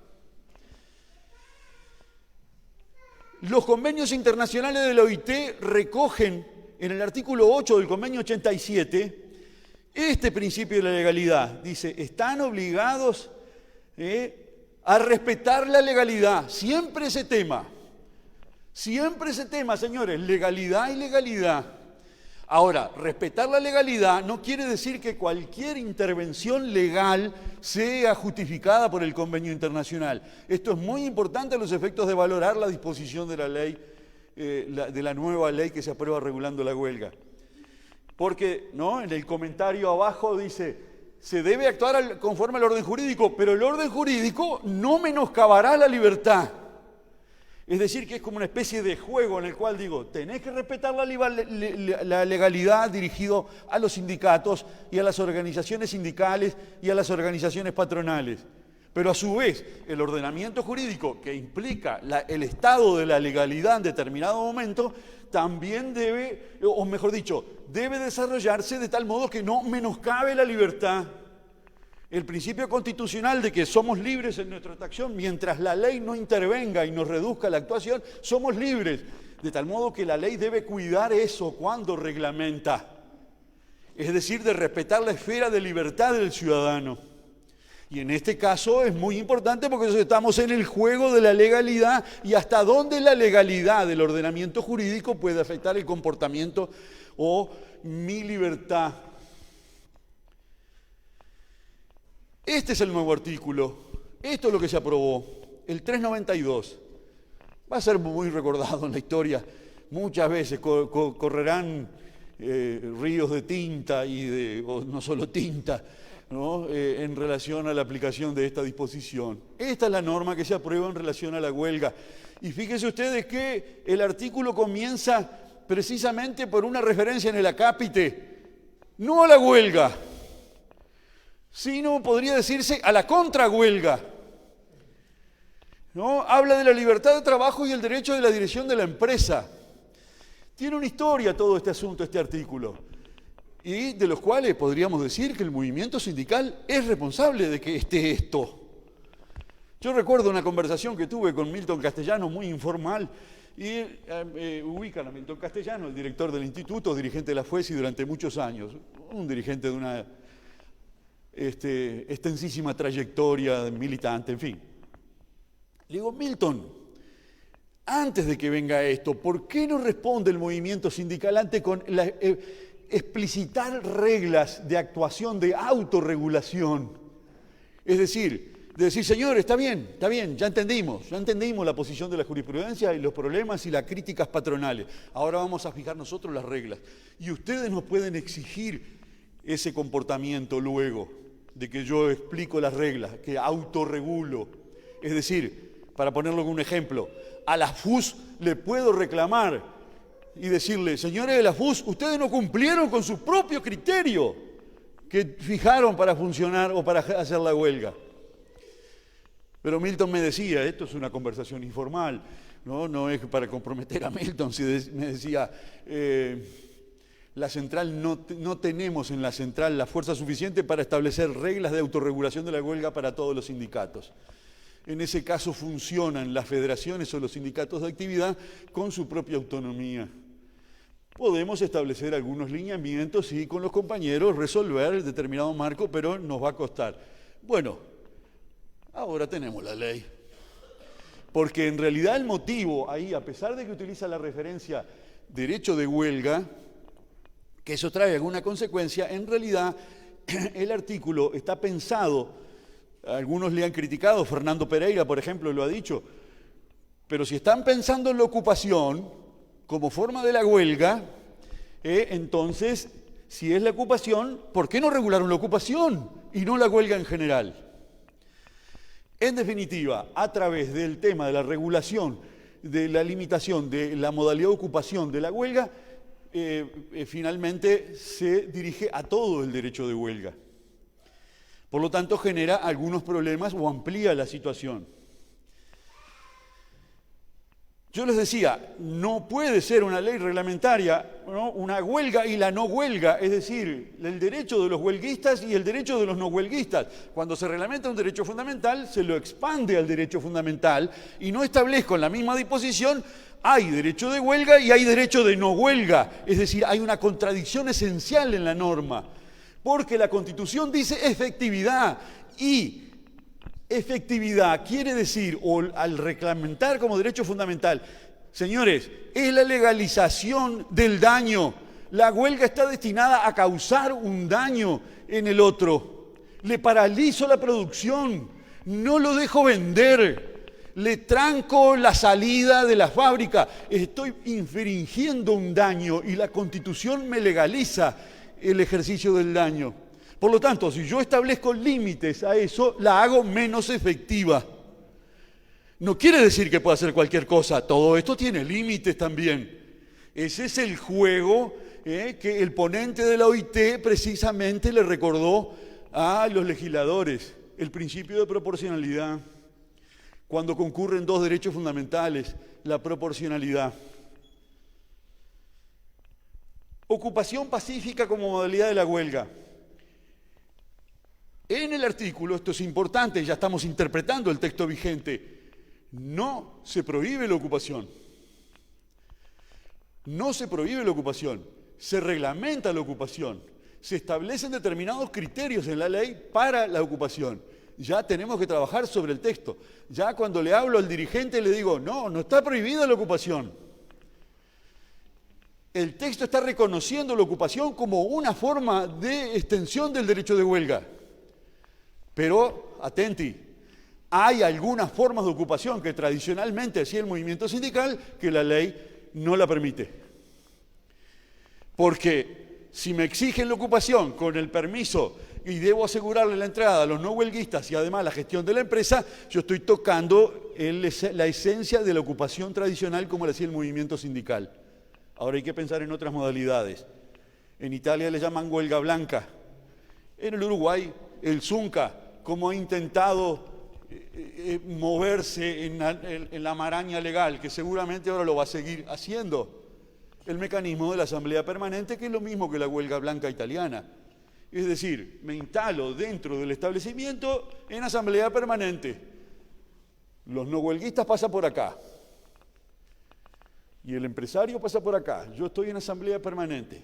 Los convenios internacionales de la OIT recogen en el artículo 8 del convenio 87 este principio de la legalidad. Dice, están obligados a respetar la legalidad. Siempre ese tema, señores, legalidad y legalidad. Ahora, respetar la legalidad no quiere decir que cualquier intervención legal sea justificada por el convenio internacional. Esto es muy importante a los efectos de valorar la disposición de la ley, de la nueva ley que se aprueba regulando la huelga. Porque, ¿no?, en el comentario abajo dice, se debe actuar conforme al orden jurídico, pero el orden jurídico no menoscabará la libertad. Es decir, que es como una especie de juego en el cual digo, tenés que respetar la legalidad dirigido a los sindicatos y a las organizaciones sindicales y a las organizaciones patronales. Pero a su vez, el ordenamiento jurídico que implica el estado de la legalidad en determinado momento, también debe, o mejor dicho, debe desarrollarse de tal modo que no menoscabe la libertad. El principio constitucional de que somos libres en nuestra acción, mientras la ley no intervenga y nos reduzca la actuación, somos libres. De tal modo que la ley debe cuidar eso cuando reglamenta. Es decir, de respetar la esfera de libertad del ciudadano. Y en este caso es muy importante porque estamos en el juego de la legalidad y hasta dónde la legalidad del ordenamiento jurídico puede afectar el comportamiento o mi libertad. Este es el nuevo artículo, esto es lo que se aprobó, el 392. Va a ser muy recordado en la historia, muchas veces correrán ríos de tinta o no solo tinta, ¿no?, en relación a la aplicación de esta disposición. Esta es la norma que se aprueba en relación a la huelga. Y fíjense ustedes que el artículo comienza precisamente por una referencia en el acápite, no a la huelga, sino podría decirse a la contrahuelga. ¿No? Habla de la libertad de trabajo y el derecho de la dirección de la empresa. Tiene una historia todo este asunto, este artículo, y de los cuales podríamos decir que el movimiento sindical es responsable de que esté esto. Yo recuerdo una conversación que tuve con Milton Castellano, muy informal, y ubican a Milton Castellano, el director del instituto, dirigente de la FUESI durante muchos años, un dirigente de una extensísima trayectoria militante, en fin. Le digo, Milton, antes de que venga esto, ¿por qué no responde el movimiento sindical antes con explicitar reglas de actuación, de autorregulación? Es decir, de decir, señor, está bien, ya entendimos la posición de la jurisprudencia y los problemas y las críticas patronales. Ahora vamos a fijar nosotros las reglas. Y ustedes nos pueden exigir ese comportamiento luego de que yo explico las reglas, que autorregulo. Es decir, para ponerlo como un ejemplo, a la FUS le puedo reclamar y decirle, señores de la FUS, ustedes no cumplieron con su propio criterio que fijaron para funcionar o para hacer la huelga. Pero Milton me decía, esto es una conversación informal, no es para comprometer a Milton, me decía, la central no tenemos en la central la fuerza suficiente para establecer reglas de autorregulación de la huelga para todos los sindicatos. En ese caso funcionan las federaciones o los sindicatos de actividad con su propia autonomía. Podemos establecer algunos lineamientos y con los compañeros resolver determinado marco, pero nos va a costar. Bueno, ahora tenemos la ley. Porque en realidad el motivo ahí, a pesar de que utiliza la referencia derecho de huelga, que eso trae alguna consecuencia, en realidad el artículo está pensado, algunos le han criticado, Fernando Pereira, por ejemplo, lo ha dicho, pero si están pensando en la ocupación como forma de la huelga, entonces, si es la ocupación, ¿por qué no regularon la ocupación y no la huelga en general? En definitiva, a través del tema de la regulación, de la limitación de la modalidad de ocupación de la huelga, finalmente se dirige a todo el derecho de huelga. Por lo tanto, genera algunos problemas o amplía la situación. Yo les decía, no puede ser una ley reglamentaria, ¿no?, una huelga y la no huelga, es decir, el derecho de los huelguistas y el derecho de los no huelguistas. Cuando se reglamenta un derecho fundamental, se lo expande al derecho fundamental y no establezco en la misma disposición, hay derecho de huelga y hay derecho de no huelga. Es decir, hay una contradicción esencial en la norma, porque la Constitución dice efectividad y efectividad quiere decir, o al reglamentar como derecho fundamental, señores, es la legalización del daño. La huelga está destinada a causar un daño en el otro. Le paralizo la producción, no lo dejo vender, le tranco la salida de la fábrica. Estoy infringiendo un daño y la Constitución me legaliza el ejercicio del daño. Por lo tanto, si yo establezco límites a eso, la hago menos efectiva. No quiere decir que pueda hacer cualquier cosa, todo esto tiene límites también. Ese es el juego que el ponente de la OIT precisamente le recordó a los legisladores, el principio de proporcionalidad. Cuando concurren dos derechos fundamentales, la proporcionalidad. Ocupación pacífica como modalidad de la huelga. En el artículo, esto es importante, ya estamos interpretando el texto vigente, no se prohíbe la ocupación. No se prohíbe la ocupación, se reglamenta la ocupación, se establecen determinados criterios en la ley para la ocupación. Ya tenemos que trabajar sobre el texto. Ya cuando le hablo al dirigente le digo, no está prohibida la ocupación. El texto está reconociendo la ocupación como una forma de extensión del derecho de huelga. Pero, atenti, hay algunas formas de ocupación que tradicionalmente hacía el movimiento sindical que la ley no la permite. Porque si me exigen la ocupación con el permiso y debo asegurarle la entrada a los no huelguistas y además la gestión de la empresa, yo estoy tocando la esencia de la ocupación tradicional como la hacía el movimiento sindical. Ahora hay que pensar en otras modalidades. En Italia le llaman huelga blanca. En el Uruguay, el Zunca, como ha intentado moverse en la maraña legal, que seguramente ahora lo va a seguir haciendo. El mecanismo de la Asamblea Permanente, que es lo mismo que la huelga blanca italiana. Es decir, me instalo dentro del establecimiento en Asamblea Permanente. Los no huelguistas pasan por acá. Y el empresario pasa por acá. Yo estoy en Asamblea Permanente.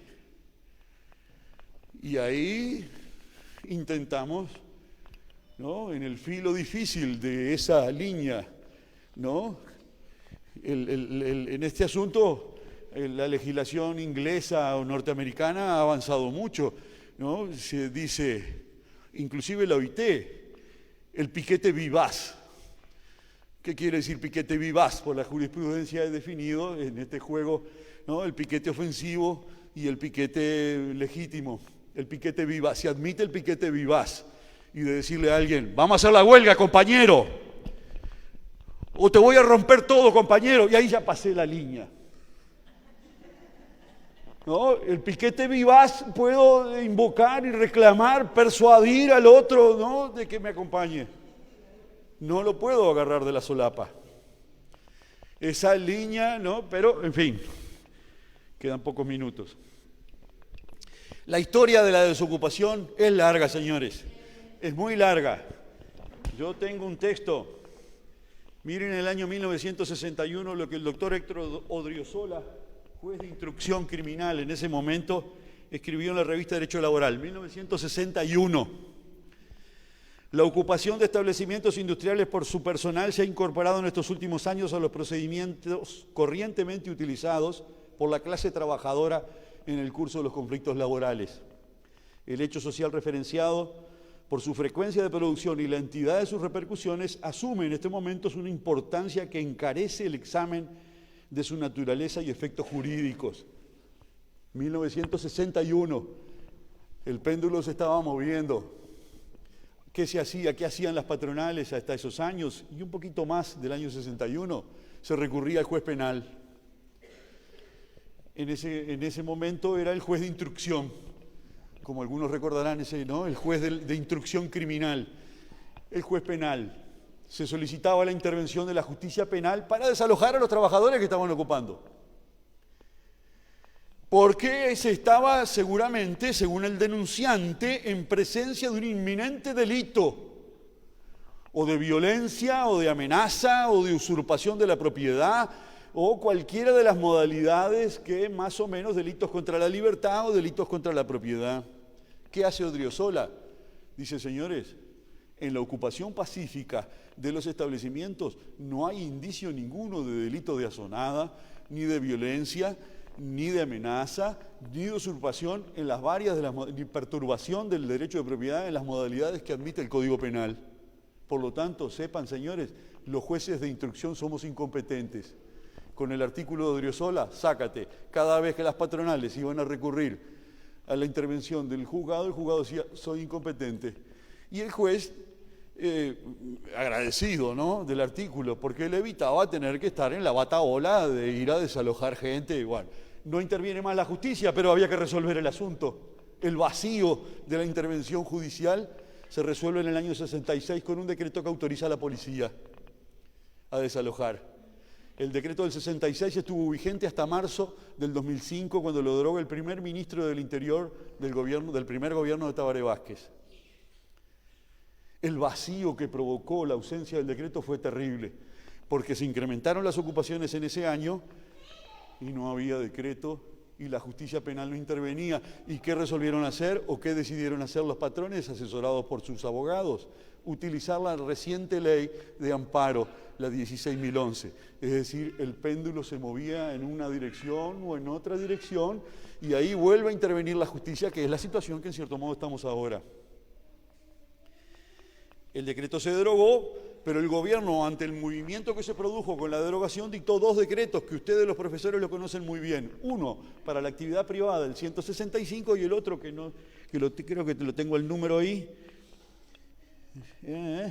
Y ahí intentamos, ¿no?, en el filo difícil de esa línea, ¿no? En este asunto, la legislación inglesa o norteamericana ha avanzado mucho, ¿no? Se dice, inclusive la OIT, el piquete vivaz. ¿Qué quiere decir piquete vivaz? Por la jurisprudencia he definido en este juego, ¿no?, el piquete ofensivo y el piquete legítimo. El piquete vivaz, se admite el piquete vivaz. Y de decirle a alguien, vamos a hacer la huelga, compañero. O te voy a romper todo, compañero. Y ahí ya pasé la línea. ¿No? El piquete vivaz puedo invocar y reclamar, persuadir al otro, ¿no?, de que me acompañe. No lo puedo agarrar de la solapa. Esa línea, ¿no? Pero, en fin, quedan pocos minutos. La historia de la desocupación es larga, señores. Es muy larga. Yo tengo un texto. Miren, en el año 1961 lo que el doctor Héctor Odriozola, juez de instrucción criminal en ese momento, escribió en la revista Derecho Laboral, 1961. La ocupación de establecimientos industriales por su personal se ha incorporado en estos últimos años a los procedimientos corrientemente utilizados por la clase trabajadora en el curso de los conflictos laborales. El hecho social referenciado, por su frecuencia de producción y la entidad de sus repercusiones, asume en este momento una importancia que encarece el examen de su naturaleza y efectos jurídicos. 1961, el péndulo se estaba moviendo. ¿Qué se hacía? ¿Qué hacían las patronales hasta esos años? Y un poquito más del año 61, se recurría al juez penal. En ese momento era el juez de instrucción, como algunos recordarán, ¿no?, el juez de instrucción criminal, el juez penal. se solicitaba la intervención de la justicia penal para desalojar a los trabajadores que estaban ocupando. Porque se estaba seguramente, según el denunciante, en presencia de un inminente delito, o de violencia, o de amenaza, o de usurpación de la propiedad, o cualquiera de las modalidades que más o menos delitos contra la libertad o delitos contra la propiedad. ¿Qué hace Odriozola? Dice, señores, en la ocupación pacífica de los establecimientos no hay indicio ninguno de delito de asonada, ni de violencia, ni de amenaza, ni de usurpación en las varias ni perturbación del derecho de propiedad en las modalidades que admite el Código Penal. Por lo tanto, sepan, señores, los jueces de instrucción somos incompetentes. Con el artículo de Odriozola, sácate. Cada vez que las patronales iban a recurrir a la intervención del juzgado, el juzgado decía, soy incompetente. Y el juez, agradecido, ¿no?, del artículo, porque él evitaba tener que estar en la batahola de ir a desalojar gente. Igual. No interviene más la justicia, pero había que resolver el asunto. El vacío de la intervención judicial se resuelve en el año 66 con un decreto que autoriza a la policía a desalojar. El decreto del 66 estuvo vigente hasta marzo del 2005, cuando lo deroga el primer ministro del Interior del primer gobierno de Tabaré Vázquez. El vacío que provocó la ausencia del decreto fue terrible, porque se incrementaron las ocupaciones en ese año y no había decreto y la justicia penal no intervenía. ¿Y qué resolvieron hacer o qué decidieron hacer los patrones, asesorados por sus abogados? Utilizar la reciente ley de amparo, la 16.011. Es decir, el péndulo se movía en una dirección o en otra dirección y ahí vuelve a intervenir la justicia, que es la situación que en cierto modo estamos ahora. El decreto se derogó, pero el gobierno, ante el movimiento que se produjo con la derogación, dictó dos decretos que ustedes los profesores lo conocen muy bien. Uno para la actividad privada, el 165, y el otro creo que lo tengo el número ahí,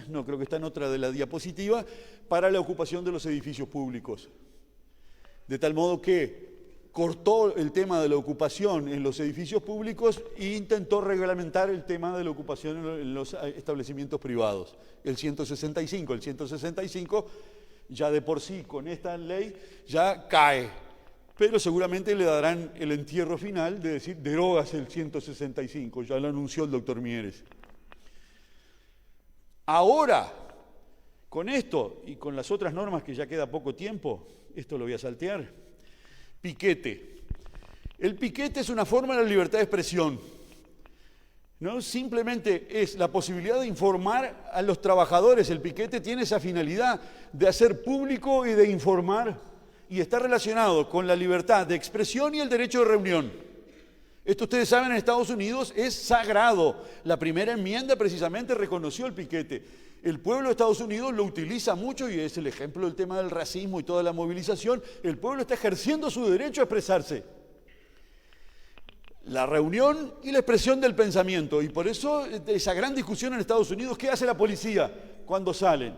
no, creo que está en otra de la diapositiva, para la ocupación de los edificios públicos. De tal modo que cortó el tema de la ocupación en los edificios públicos e intentó reglamentar el tema de la ocupación en los establecimientos privados. El 165 ya de por sí con esta ley ya cae, pero seguramente le darán el entierro final de decir derogas el 165, ya lo anunció el doctor Mieres. Ahora, con esto y con las otras normas que ya queda poco tiempo, esto lo voy a saltear. Piquete. El piquete es una forma de la libertad de expresión. ¿No? Simplemente es la posibilidad de informar a los trabajadores. El piquete tiene esa finalidad de hacer público y de informar, y está relacionado con la libertad de expresión y el derecho de reunión. Esto, ustedes saben, en Estados Unidos es sagrado. La primera enmienda precisamente reconoció el piquete. El pueblo de Estados Unidos lo utiliza mucho y es el ejemplo del tema del racismo y toda la movilización. El pueblo está ejerciendo su derecho a expresarse. La reunión y la expresión del pensamiento. Y por eso esa gran discusión en Estados Unidos, ¿qué hace la policía cuando salen?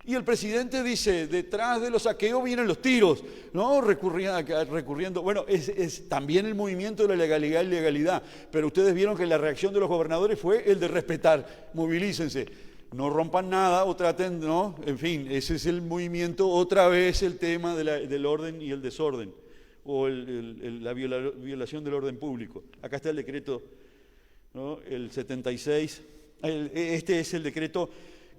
Y el presidente dice, detrás de los saqueos vienen los tiros, ¿no? Recurriendo. Bueno, es también el movimiento de la legalidad y legalidad. Pero ustedes vieron que la reacción de los gobernadores fue el de respetar, movilícense. No rompan nada o traten, ¿no? En fin, ese es el movimiento, otra vez el tema del orden y el desorden, o la violación del orden público. Acá está el decreto, ¿no? El 76, este es el decreto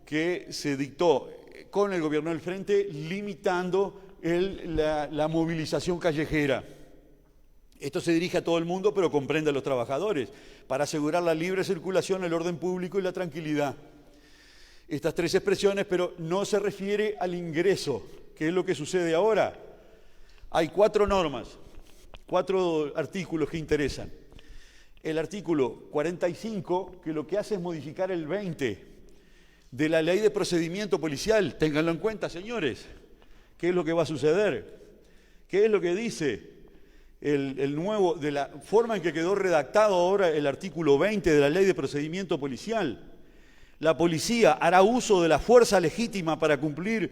que se dictó con el gobierno del frente, limitando la movilización callejera. Esto se dirige a todo el mundo, pero comprende a los trabajadores, para asegurar la libre circulación, el orden público y la tranquilidad. Estas tres expresiones, pero no se refiere al ingreso, que es lo que sucede ahora. Hay 4 normas, 4 artículos que interesan. El artículo 45, que lo que hace es modificar el 20 de la Ley de Procedimiento Policial. Ténganlo en cuenta, señores. ¿Qué es lo que va a suceder? ¿Qué es lo que dice el nuevo, de la forma en que quedó redactado ahora el artículo 20 de la Ley de Procedimiento Policial? La policía hará uso de la fuerza legítima para cumplir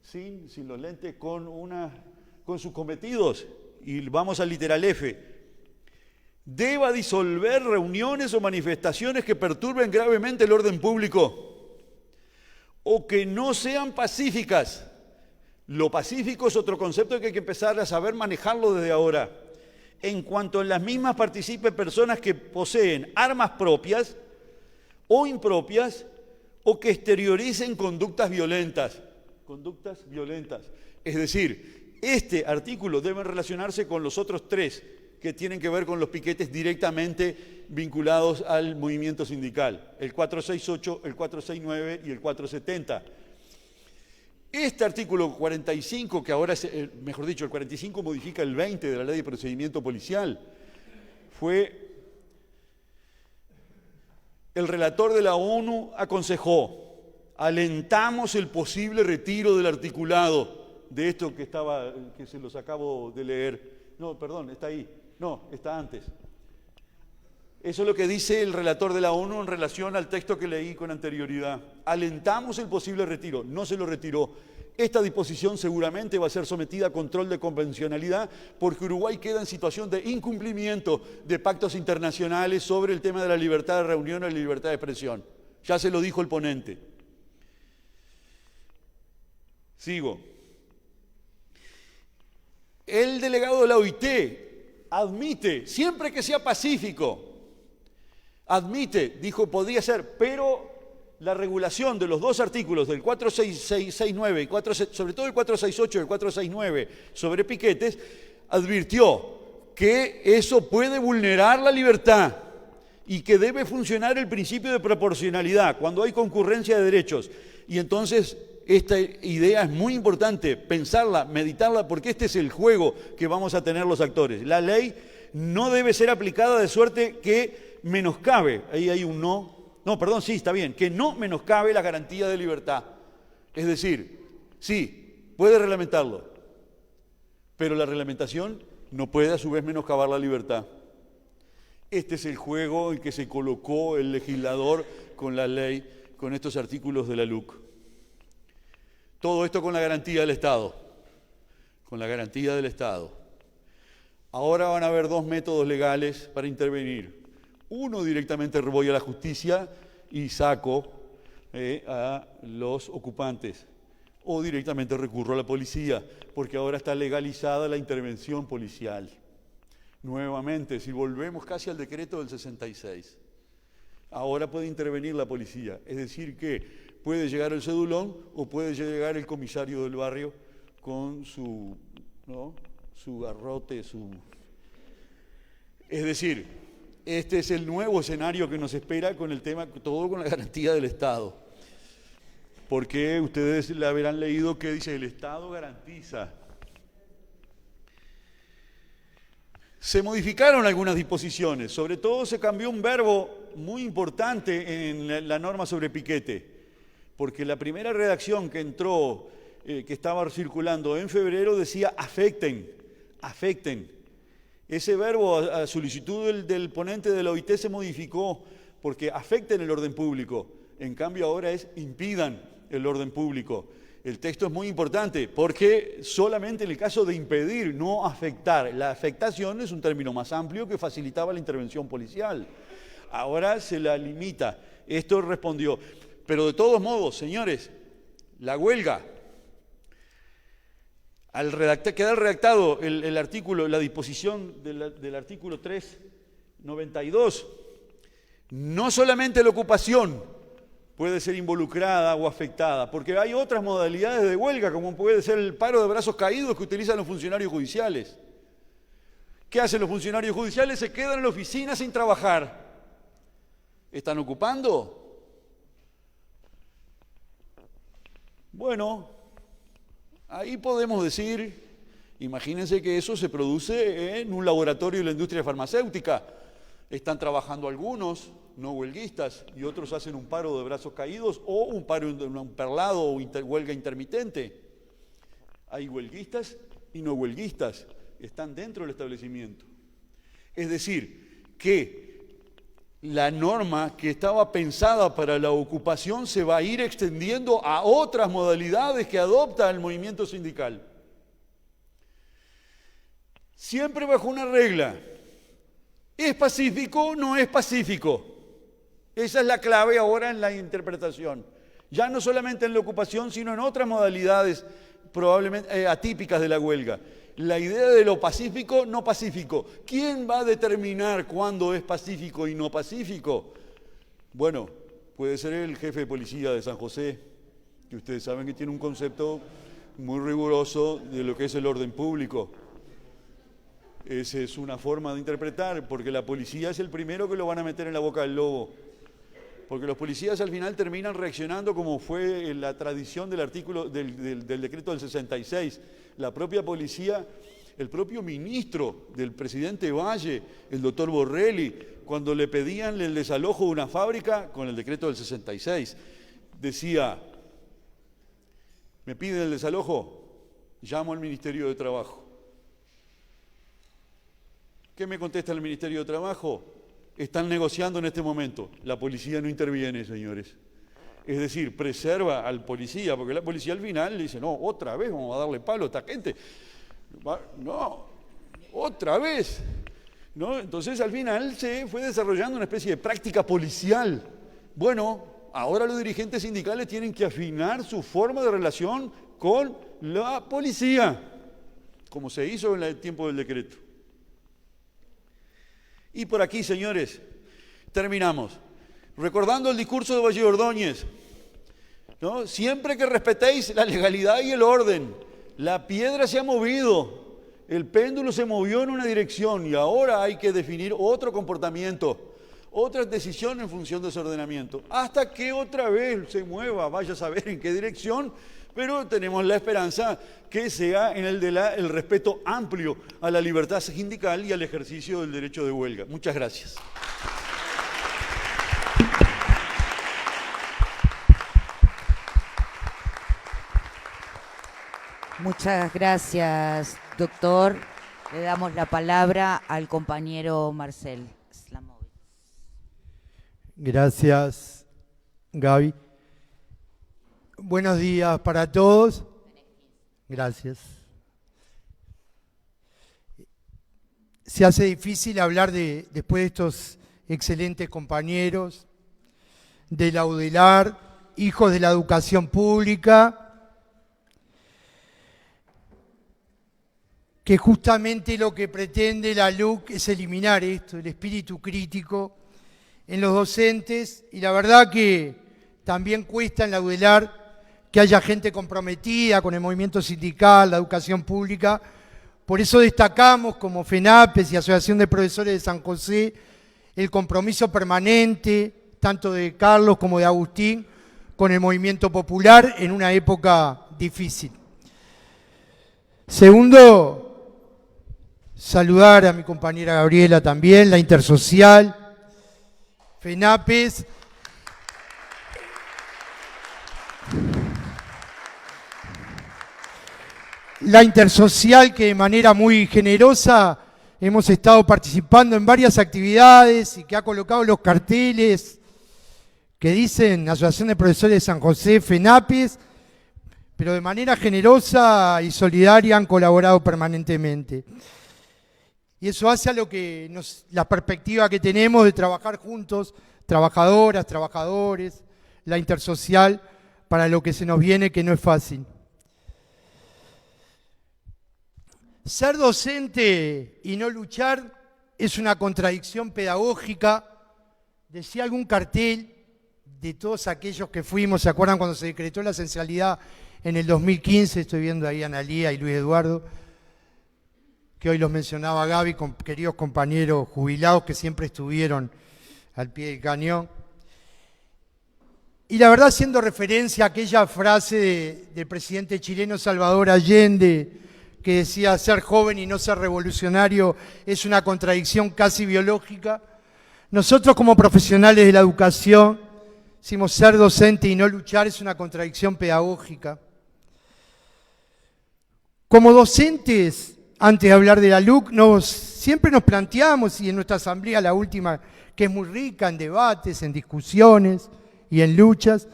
sin los lentes con sus cometidos. Y vamos al literal F. deba disolver reuniones o manifestaciones que perturben gravemente el orden público o que no sean pacíficas. Lo pacífico es otro concepto que hay que empezar a saber manejarlo desde ahora. En cuanto en las mismas participen personas que poseen armas propias o impropias o que exterioricen conductas violentas. Conductas violentas. Es decir, este artículo debe relacionarse con los otros tres que tienen que ver con los piquetes directamente vinculados al movimiento sindical. El 468, el 469 y el 470. Este artículo 45, que ahora es, mejor dicho, el 45 modifica el 20 de la Ley de Procedimiento Policial, fue el relator de la ONU aconsejó, alentamos el posible retiro del articulado de esto que se los acabo de leer. No, perdón, está ahí. No, está antes. Eso es lo que dice el relator de la ONU en relación al texto que leí con anterioridad. Alentamos el posible retiro, no se lo retiró. Esta disposición seguramente va a ser sometida a control de convencionalidad porque Uruguay queda en situación de incumplimiento de pactos internacionales sobre el tema de la libertad de reunión y la libertad de expresión. Ya se lo dijo el ponente. Sigo. El delegado de la OIT admite, siempre que sea pacífico, admite, dijo, podría ser, pero la regulación de los dos artículos del 4669 y sobre todo el 468 y el 469 sobre piquetes, advirtió que eso puede vulnerar la libertad y que debe funcionar el principio de proporcionalidad cuando hay concurrencia de derechos. Y entonces esta idea es muy importante, pensarla, meditarla, porque este es el juego que vamos a tener los actores. La ley no debe ser aplicada de suerte que menoscabe, ahí hay un sí, está bien, que no menoscabe la garantía de libertad. Es decir, sí, puede reglamentarlo, pero la reglamentación no puede a su vez menoscabar la libertad. Este es el juego en que se colocó el legislador con la ley, con estos artículos de la LUC. Todo esto con la garantía del Estado, con la garantía del Estado. Ahora van a haber dos métodos legales para intervenir. Uno, directamente voy a la justicia y saco a los ocupantes. O directamente recurro a la policía, porque ahora está legalizada la intervención policial. Nuevamente, si volvemos casi al decreto del 66, ahora puede intervenir la policía. Es decir que puede llegar el cedulón o puede llegar el comisario del barrio con su garrote, Es decir, este es el nuevo escenario que nos espera con el tema, todo con la garantía del Estado. Porque ustedes le habrán leído que dice el Estado garantiza. Se modificaron algunas disposiciones, sobre todo se cambió un verbo muy importante en la norma sobre piquete. Porque la primera redacción que entró, que estaba circulando en febrero, decía afecten. Ese verbo, a solicitud del ponente de la OIT, se modificó porque afecten el orden público. En cambio ahora es impidan el orden público. El texto es muy importante porque solamente en el caso de impedir, no afectar. La afectación es un término más amplio que facilitaba la intervención policial. Ahora se la limita. Esto respondió. Pero de todos modos, señores, la huelga, al quedar redactado el artículo, la disposición del artículo 392, no solamente la ocupación puede ser involucrada o afectada, porque hay otras modalidades de huelga, como puede ser el paro de brazos caídos que utilizan los funcionarios judiciales. ¿Qué hacen los funcionarios judiciales? Se quedan en la oficina sin trabajar. ¿Están ocupando? Bueno, ahí podemos decir, imagínense que eso se produce en un laboratorio de la industria farmacéutica. Están trabajando algunos, no huelguistas, y otros hacen un paro de brazos caídos o un paro, un perlado o huelga intermitente. Hay huelguistas y no huelguistas, están dentro del establecimiento. Es decir, que la norma que estaba pensada para la ocupación se va a ir extendiendo a otras modalidades que adopta el movimiento sindical. Siempre bajo una regla. ¿Es pacífico? ¿No es pacífico? Esa es la clave ahora en la interpretación. Ya no solamente en la ocupación, sino en otras modalidades probablemente atípicas de la huelga. La idea de lo pacífico, no pacífico. ¿Quién va a determinar cuándo es pacífico y no pacífico? Bueno, puede ser el jefe de policía de San José, que ustedes saben que tiene un concepto muy riguroso de lo que es el orden público. Esa es una forma de interpretar, porque la policía es el primero que lo van a meter en la boca del lobo. Porque los policías al final terminan reaccionando como fue la tradición del artículo del decreto del 66. La propia policía, el propio ministro del presidente Valle, el doctor Borrelli, cuando le pedían el desalojo de una fábrica con el decreto del 66, decía: me piden el desalojo, llamo al Ministerio de Trabajo. ¿Qué me contesta el Ministerio de Trabajo? Están negociando en este momento. La policía no interviene, señores. Es decir, preserva al policía, porque la policía al final le dice: no, otra vez vamos a darle palo a esta gente. No, otra vez. ¿No? Entonces al final se fue desarrollando una especie de práctica policial. Bueno, ahora los dirigentes sindicales tienen que afinar su forma de relación con la policía, como se hizo en el tiempo del decreto. Y por aquí, señores, terminamos. Recordando el discurso de Valle Ordóñez, ¿no? Siempre que respetéis la legalidad y el orden, la piedra se ha movido, el péndulo se movió en una dirección y ahora hay que definir otro comportamiento, otra decisión en función de ese ordenamiento, hasta que otra vez se mueva, vaya a saber en qué dirección, pero tenemos la esperanza que sea en el respeto amplio a la libertad sindical y al ejercicio del derecho de huelga. Muchas gracias. Muchas gracias, doctor. Le damos la palabra al compañero Marcel Slamovich. Gracias, Gaby. Buenos días para todos. Gracias. Se hace difícil hablar después de estos excelentes compañeros de la UDELAR, hijos de la educación pública, que justamente lo que pretende la LUC es eliminar esto, el espíritu crítico en los docentes, y la verdad que también cuesta en la UDELAR que haya gente comprometida con el movimiento sindical, la educación pública. Por eso destacamos como FENAPES y Asociación de Profesores de San José el compromiso permanente, tanto de Carlos como de Agustín, con el movimiento popular en una época difícil. Segundo, saludar a mi compañera Gabriela también, la Intersocial, FENAPES. La Intersocial, que de manera muy generosa hemos estado participando en varias actividades y que ha colocado los carteles que dicen Asociación de Profesores de San José, FENAPES, pero de manera generosa y solidaria han colaborado permanentemente. Y eso hace a lo que la perspectiva que tenemos de trabajar juntos, trabajadoras, trabajadores, la Intersocial, para lo que se nos viene, que no es fácil. Ser docente y no luchar es una contradicción pedagógica. Decía algún cartel de todos aquellos que fuimos, ¿se acuerdan cuando se decretó la esencialidad en el 2015? Estoy viendo ahí a Analía y Luis Eduardo, que hoy los mencionaba Gaby, con queridos compañeros jubilados que siempre estuvieron al pie del cañón. Y la verdad, haciendo referencia a aquella frase del presidente chileno Salvador Allende, que decía: ser joven y no ser revolucionario es una contradicción casi biológica. Nosotros, como profesionales de la educación, decimos: ser docente y no luchar es una contradicción pedagógica. Como docentes, antes de hablar de la LUC, siempre nos planteamos, y en nuestra asamblea, la última, que es muy rica en debates, en discusiones y en luchas,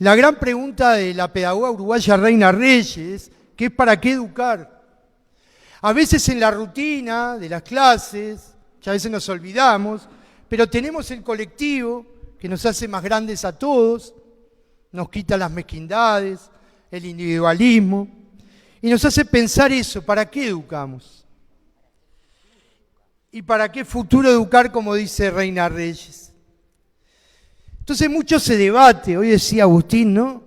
la gran pregunta de la pedagoga uruguaya Reina Reyes, que es ¿para qué educar? A veces en la rutina de las clases muchas veces nos olvidamos, pero tenemos el colectivo que nos hace más grandes a todos, nos quita las mezquindades, el individualismo, y nos hace pensar eso, ¿para qué educamos? ¿Y para qué futuro educar, como dice Reina Reyes? Entonces mucho se debate, hoy decía Agustín, ¿no?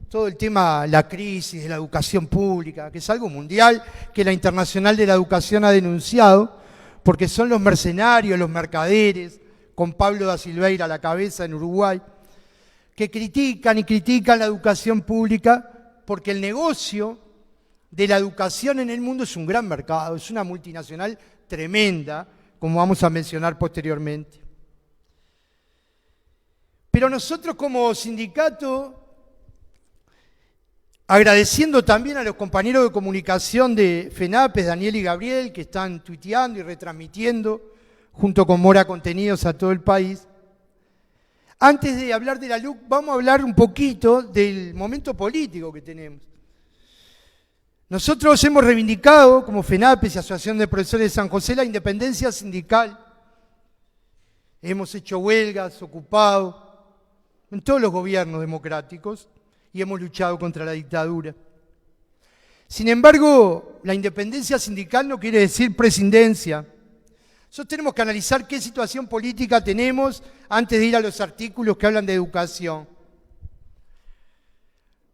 Todo el tema, la crisis de la educación pública, que es algo mundial, que la Internacional de la Educación ha denunciado, porque son los mercenarios, los mercaderes, con Pablo da Silveira a la cabeza en Uruguay, que critican y critican la educación pública porque el negocio de la educación en el mundo es un gran mercado, es una multinacional tremenda, como vamos a mencionar posteriormente. Pero nosotros como sindicato, agradeciendo también a los compañeros de comunicación de FENAPES, Daniel y Gabriel, que están tuiteando y retransmitiendo junto con Mora Contenidos a todo el país. Antes de hablar de la LUC, vamos a hablar un poquito del momento político que tenemos. Nosotros hemos reivindicado, como FENAPES y Asociación de Profesores de San José, la independencia sindical. Hemos hecho huelgas, ocupado, en todos los gobiernos democráticos, y hemos luchado contra la dictadura. Sin embargo, la independencia sindical no quiere decir prescindencia. Nosotros tenemos que analizar qué situación política tenemos antes de ir a los artículos que hablan de educación.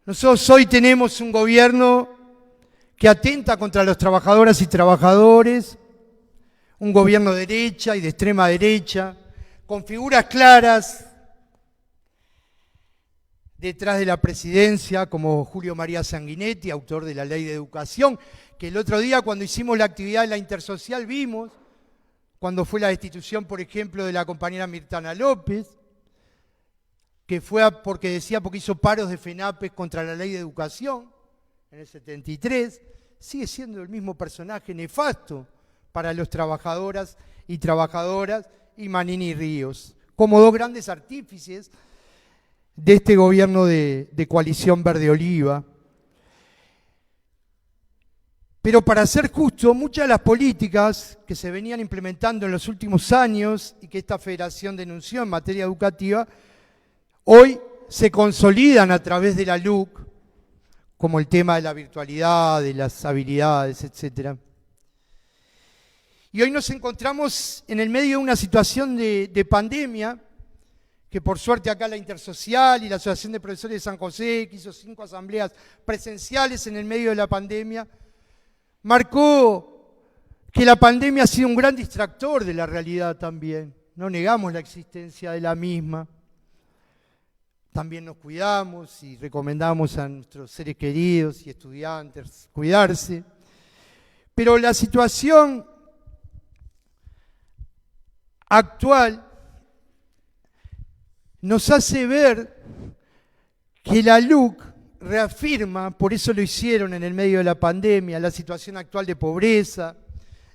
Nosotros hoy tenemos un gobierno que atenta contra los trabajadoras y trabajadores, un gobierno de derecha y de extrema derecha, con figuras claras detrás de la presidencia, como Julio María Sanguinetti, autor de la Ley de Educación, que el otro día cuando hicimos la actividad de la Intersocial vimos, cuando fue la destitución, por ejemplo, de la compañera Mirtana López, que fue porque hizo paros de FENAPES contra la Ley de Educación en el 73, sigue siendo el mismo personaje nefasto para los trabajadoras y Manini Ríos, como dos grandes artífices de este gobierno de coalición verde-oliva. Pero para ser justo, muchas de las políticas que se venían implementando en los últimos años y que esta federación denunció en materia educativa, hoy se consolidan a través de la LUC, como el tema de la virtualidad, de las habilidades, etc. Y hoy nos encontramos en el medio de una situación de pandemia, que por suerte acá la Intersocial y la Asociación de Profesores de San José, que hizo 5 asambleas presenciales en el medio de la pandemia, marcó que la pandemia ha sido un gran distractor de la realidad también. No negamos la existencia de la misma. También nos cuidamos y recomendamos a nuestros seres queridos y estudiantes cuidarse. Pero la situación actual nos hace ver que la LUC reafirma, por eso lo hicieron en el medio de la pandemia, la situación actual de pobreza,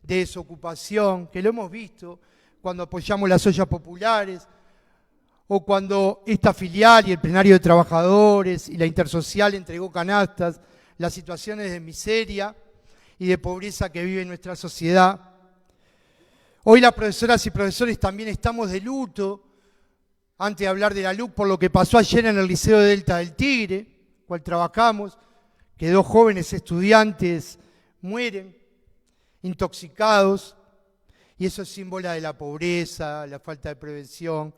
de desocupación, que lo hemos visto cuando apoyamos las ollas populares, o cuando esta filial y el plenario de trabajadores y la Intersocial entregó canastas, las situaciones de miseria y de pobreza que vive nuestra sociedad. Hoy las profesoras y profesores también estamos de luto, antes de hablar de la LUC, por lo que pasó ayer en el Liceo de Delta del Tigre, cual trabajamos, que 2 jóvenes estudiantes mueren intoxicados, y eso es símbolo de la pobreza, la falta de prevención.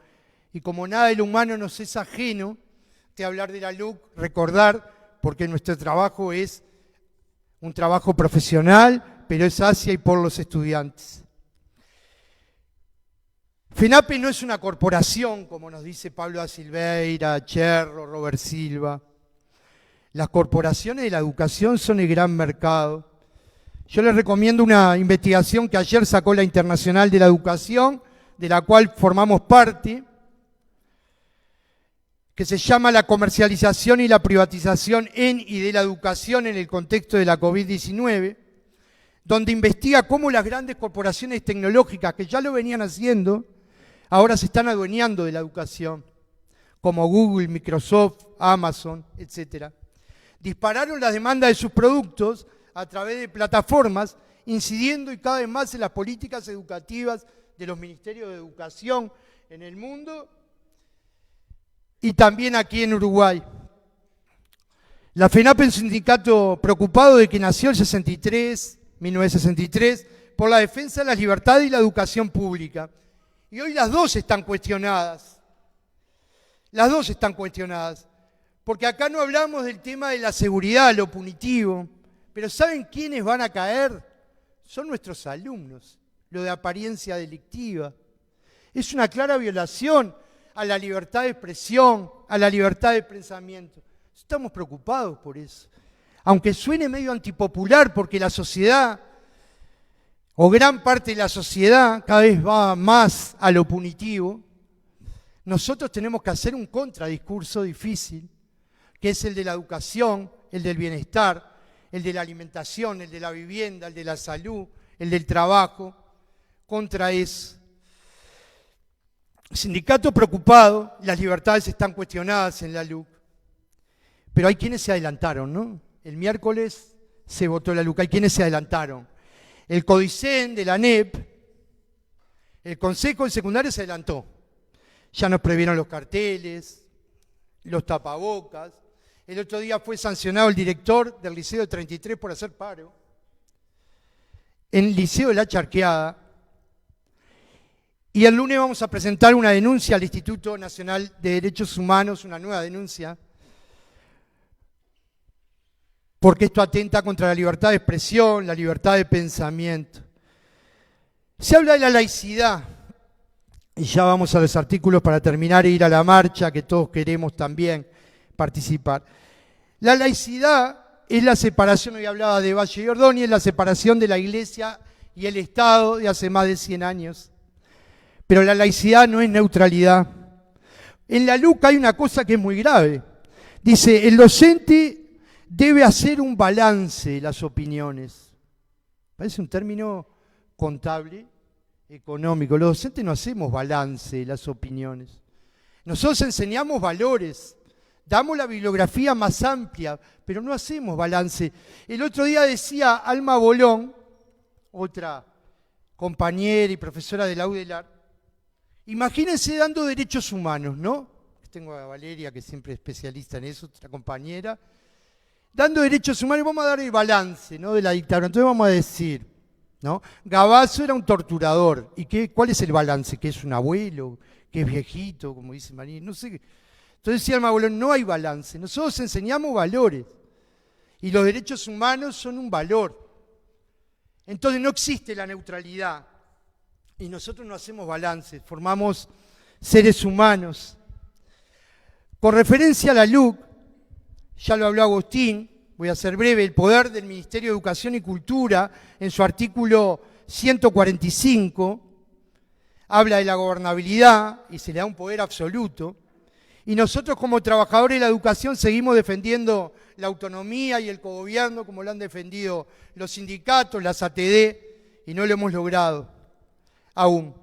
Y como nada del humano nos es ajeno de hablar de la LUC, recordar, porque nuestro trabajo es un trabajo profesional, pero es hacia y por los estudiantes. FENAPES no es una corporación, como nos dice Pablo da Silveira, Cherro, Robert Silva. Las corporaciones de la educación son el gran mercado. Yo les recomiendo una investigación que ayer sacó la Internacional de la Educación, de la cual formamos parte, que se llama La comercialización y la privatización en y de la educación en el contexto de la COVID-19, donde investiga cómo las grandes corporaciones tecnológicas, que ya lo venían haciendo, ahora se están adueñando de la educación, como Google, Microsoft, Amazon, etc. Dispararon las demandas de sus productos a través de plataformas, incidiendo y cada vez más en las políticas educativas de los ministerios de educación en el mundo y también aquí en Uruguay. La FENAPE es un sindicato preocupado de que nació el 1963, por la defensa de la libertad y la educación pública. Y hoy las dos están cuestionadas. Las dos están cuestionadas. Porque acá no hablamos del tema de la seguridad, lo punitivo. Pero ¿saben quiénes van a caer? Son nuestros alumnos. Lo de apariencia delictiva. Es una clara violación a la libertad de expresión, a la libertad de pensamiento. Estamos preocupados por eso. Aunque suene medio antipopular, porque la sociedad, o gran parte de la sociedad, cada vez va más a lo punitivo, nosotros tenemos que hacer un contradiscurso difícil, que es el de la educación, el del bienestar, el de la alimentación, el de la vivienda, el de la salud, el del trabajo, contra eso. Sindicato preocupado, las libertades están cuestionadas en la LUC. Pero hay quienes se adelantaron, ¿no? El miércoles se votó la LUC, hay quienes se adelantaron. El CODICEN de la ANEP, el Consejo de Secundaria se adelantó. Ya nos previeron los carteles, los tapabocas. El otro día fue sancionado el director del Liceo de 33 por hacer paro. En el Liceo de la Charqueada. Y el lunes vamos a presentar una denuncia al Instituto Nacional de Derechos Humanos, una nueva denuncia, porque esto atenta contra la libertad de expresión, la libertad de pensamiento. Se habla de la laicidad, y ya vamos a los artículos para terminar e ir a la marcha, que todos queremos también participar. La laicidad es la separación, hoy hablaba de Valle y Ordóñez, es la separación de la Iglesia y el Estado de hace más de 100 años. Pero la laicidad no es neutralidad. En la LUC hay una cosa que es muy grave. Dice, el docente debe hacer un balance de las opiniones. Parece un término contable, económico. Los docentes no hacemos balance de las opiniones. Nosotros enseñamos valores, damos la bibliografía más amplia, pero no hacemos balance. El otro día decía Alma Bolón, otra compañera y profesora de la UDELAR, imagínense dando derechos humanos, ¿no? Tengo a Valeria, que siempre es especialista en eso, otra compañera. Dando derechos humanos, vamos a dar el balance, ¿no?, de la dictadura. Entonces vamos a decir, ¿no? Gabazo era un torturador. ¿Y cuál es el balance? ¿Que es un abuelo? ¿Que es viejito? Como dice María. No sé. Entonces decía Alma Bolón, no hay balance. Nosotros enseñamos valores. Y los derechos humanos son un valor. Entonces no existe la neutralidad. Y nosotros no hacemos balance. Formamos seres humanos. Con referencia a la LUC, ya lo habló Agustín, voy a ser breve, el poder del Ministerio de Educación y Cultura, en su artículo 145, habla de la gobernabilidad y se le da un poder absoluto. Y nosotros como trabajadores de la educación seguimos defendiendo la autonomía y el cogobierno como lo han defendido los sindicatos, las ATD, y no lo hemos logrado aún.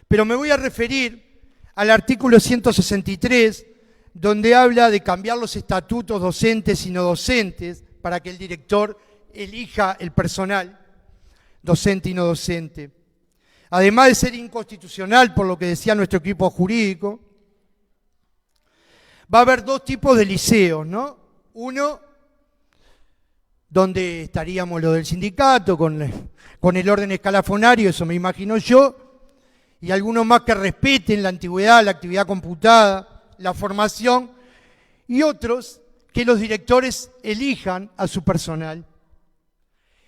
Pero me voy a referir al artículo 163, donde habla de cambiar los estatutos docentes y no docentes para que el director elija el personal docente y no docente. Además de ser inconstitucional, por lo que decía nuestro equipo jurídico, va a haber dos tipos de liceos, ¿no? Uno, donde estaríamos lo del sindicato, con el orden escalafonario, eso me imagino yo, y algunos más que respeten la antigüedad, la actividad computada, la formación, y otros que los directores elijan a su personal.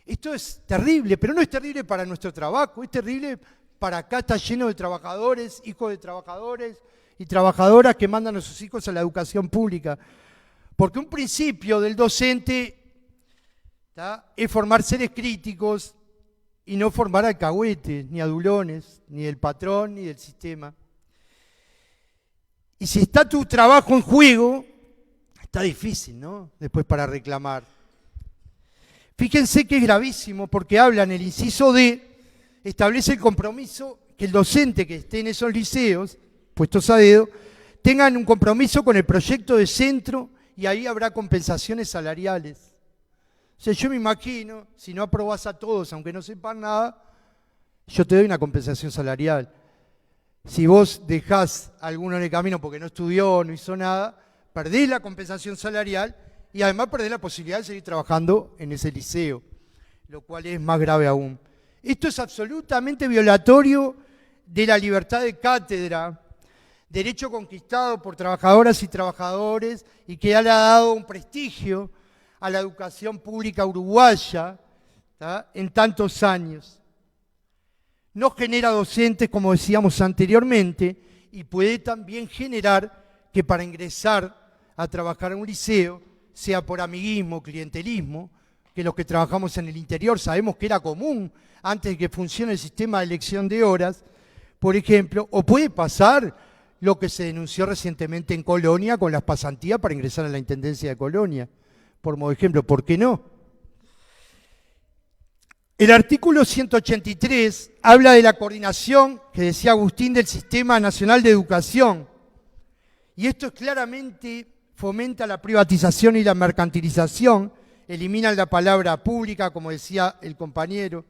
Esto es terrible, pero no es terrible para nuestro trabajo, es terrible para acá, está lleno de trabajadores, hijos de trabajadores y trabajadoras que mandan a sus hijos a la educación pública. Porque un principio del docente es formar seres críticos y no formar alcahuetes, ni adulones, ni del patrón, ni del sistema. Y si está tu trabajo en juego, está difícil, ¿no?, después para reclamar. Fíjense que es gravísimo porque habla en el inciso D, establece el compromiso que el docente que esté en esos liceos, puestos a dedo, tengan un compromiso con el proyecto de centro y ahí habrá compensaciones salariales. O sea, yo me imagino, si no aprobás a todos, aunque no sepan nada, yo te doy una compensación salarial. Si vos dejás a alguno en el camino porque no estudió, no hizo nada, perdés la compensación salarial y además perdés la posibilidad de seguir trabajando en ese liceo, lo cual es más grave aún. Esto es absolutamente violatorio de la libertad de cátedra, derecho conquistado por trabajadoras y trabajadores y que le ha dado un prestigio a la educación pública uruguaya, ¿tá?, en tantos años. No genera docentes, como decíamos anteriormente, y puede también generar que para ingresar a trabajar en un liceo, sea por amiguismo, clientelismo, que los que trabajamos en el interior sabemos que era común antes de que funcione el sistema de elección de horas, por ejemplo, o puede pasar lo que se denunció recientemente en Colonia con las pasantías para ingresar a la Intendencia de Colonia, por modo de ejemplo, ¿por qué no? El artículo 183 habla de la coordinación, que decía Agustín, del Sistema Nacional de Educación, y esto claramente fomenta la privatización y la mercantilización, eliminan la palabra pública, como decía el compañero.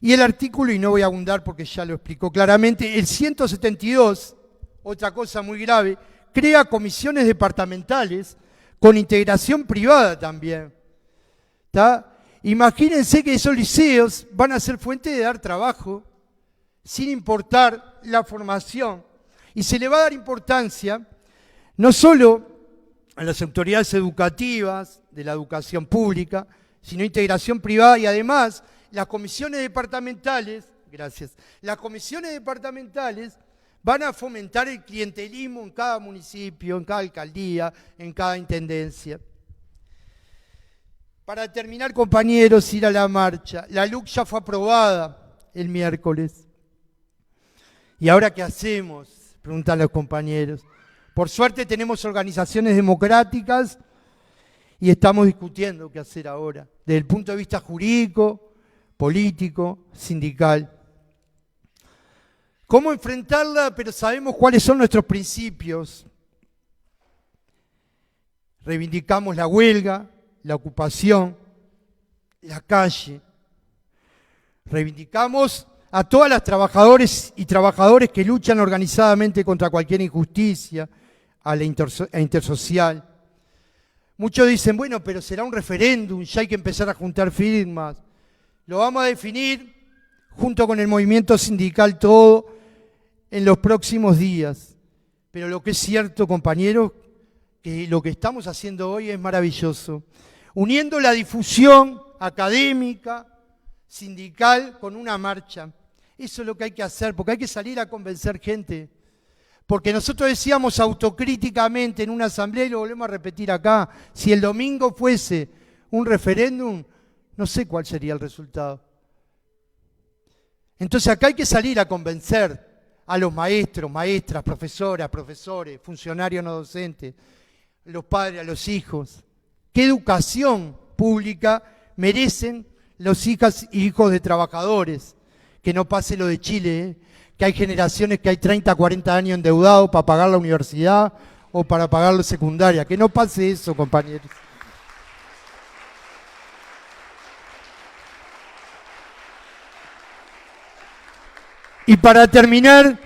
Y el artículo, y no voy a abundar porque ya lo explicó claramente, el 172, otra cosa muy grave, crea comisiones departamentales con integración privada también. ¿Tá? Imagínense que esos liceos van a ser fuente de dar trabajo, sin importar la formación. Y se le va a dar importancia no solo a las autoridades educativas de la educación pública, sino integración privada y además las comisiones departamentales, gracias, las comisiones departamentales van a fomentar el clientelismo en cada municipio, en cada alcaldía, en cada intendencia. Para terminar, compañeros, ir a la marcha. La LUC ya fue aprobada el miércoles. ¿Y ahora qué hacemos?, preguntan los compañeros. Por suerte tenemos organizaciones democráticas y estamos discutiendo qué hacer ahora, desde el punto de vista jurídico, político, sindical. ¿Cómo enfrentarla? Pero sabemos cuáles son nuestros principios. Reivindicamos la huelga, la ocupación, la calle. Reivindicamos a todas las trabajadoras y trabajadores que luchan organizadamente contra cualquier injusticia, a la intersocial. Muchos dicen, bueno, pero será un referéndum, ya hay que empezar a juntar firmas. Lo vamos a definir junto con el movimiento sindical todo en los próximos días. Pero lo que es cierto, compañeros, que lo que estamos haciendo hoy es maravilloso. Uniendo la difusión académica, sindical, con una marcha. Eso es lo que hay que hacer, porque hay que salir a convencer gente. Porque nosotros decíamos autocríticamente en una asamblea, y lo volvemos a repetir acá, si el domingo fuese un referéndum, no sé cuál sería el resultado. Entonces acá hay que salir a convencer a los maestros, maestras, profesoras, profesores, funcionarios no docentes, a los padres, a los hijos. ¿Qué educación pública merecen los hijas y hijos de trabajadores? Que no pase lo de Chile, que hay generaciones que hay 30, 40 años endeudados para pagar la universidad o para pagar la secundaria. Que no pase eso, compañeros. Y para terminar,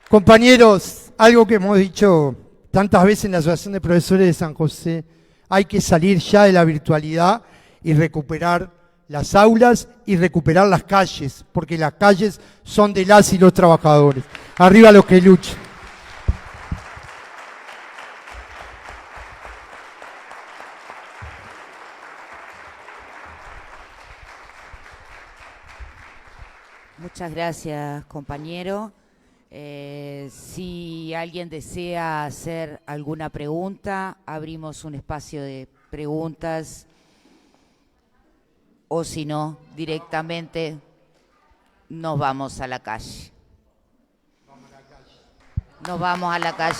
compañeros, algo que hemos dicho tantas veces en la Asociación de Profesores de San José, hay que salir ya de la virtualidad y recuperar las aulas y recuperar las calles, porque las calles son de las y los trabajadores. Arriba los que luchan. Muchas gracias, compañero. Si alguien desea hacer alguna pregunta, abrimos un espacio de preguntas. O si no, directamente nos vamos a la calle. Nos vamos a la calle.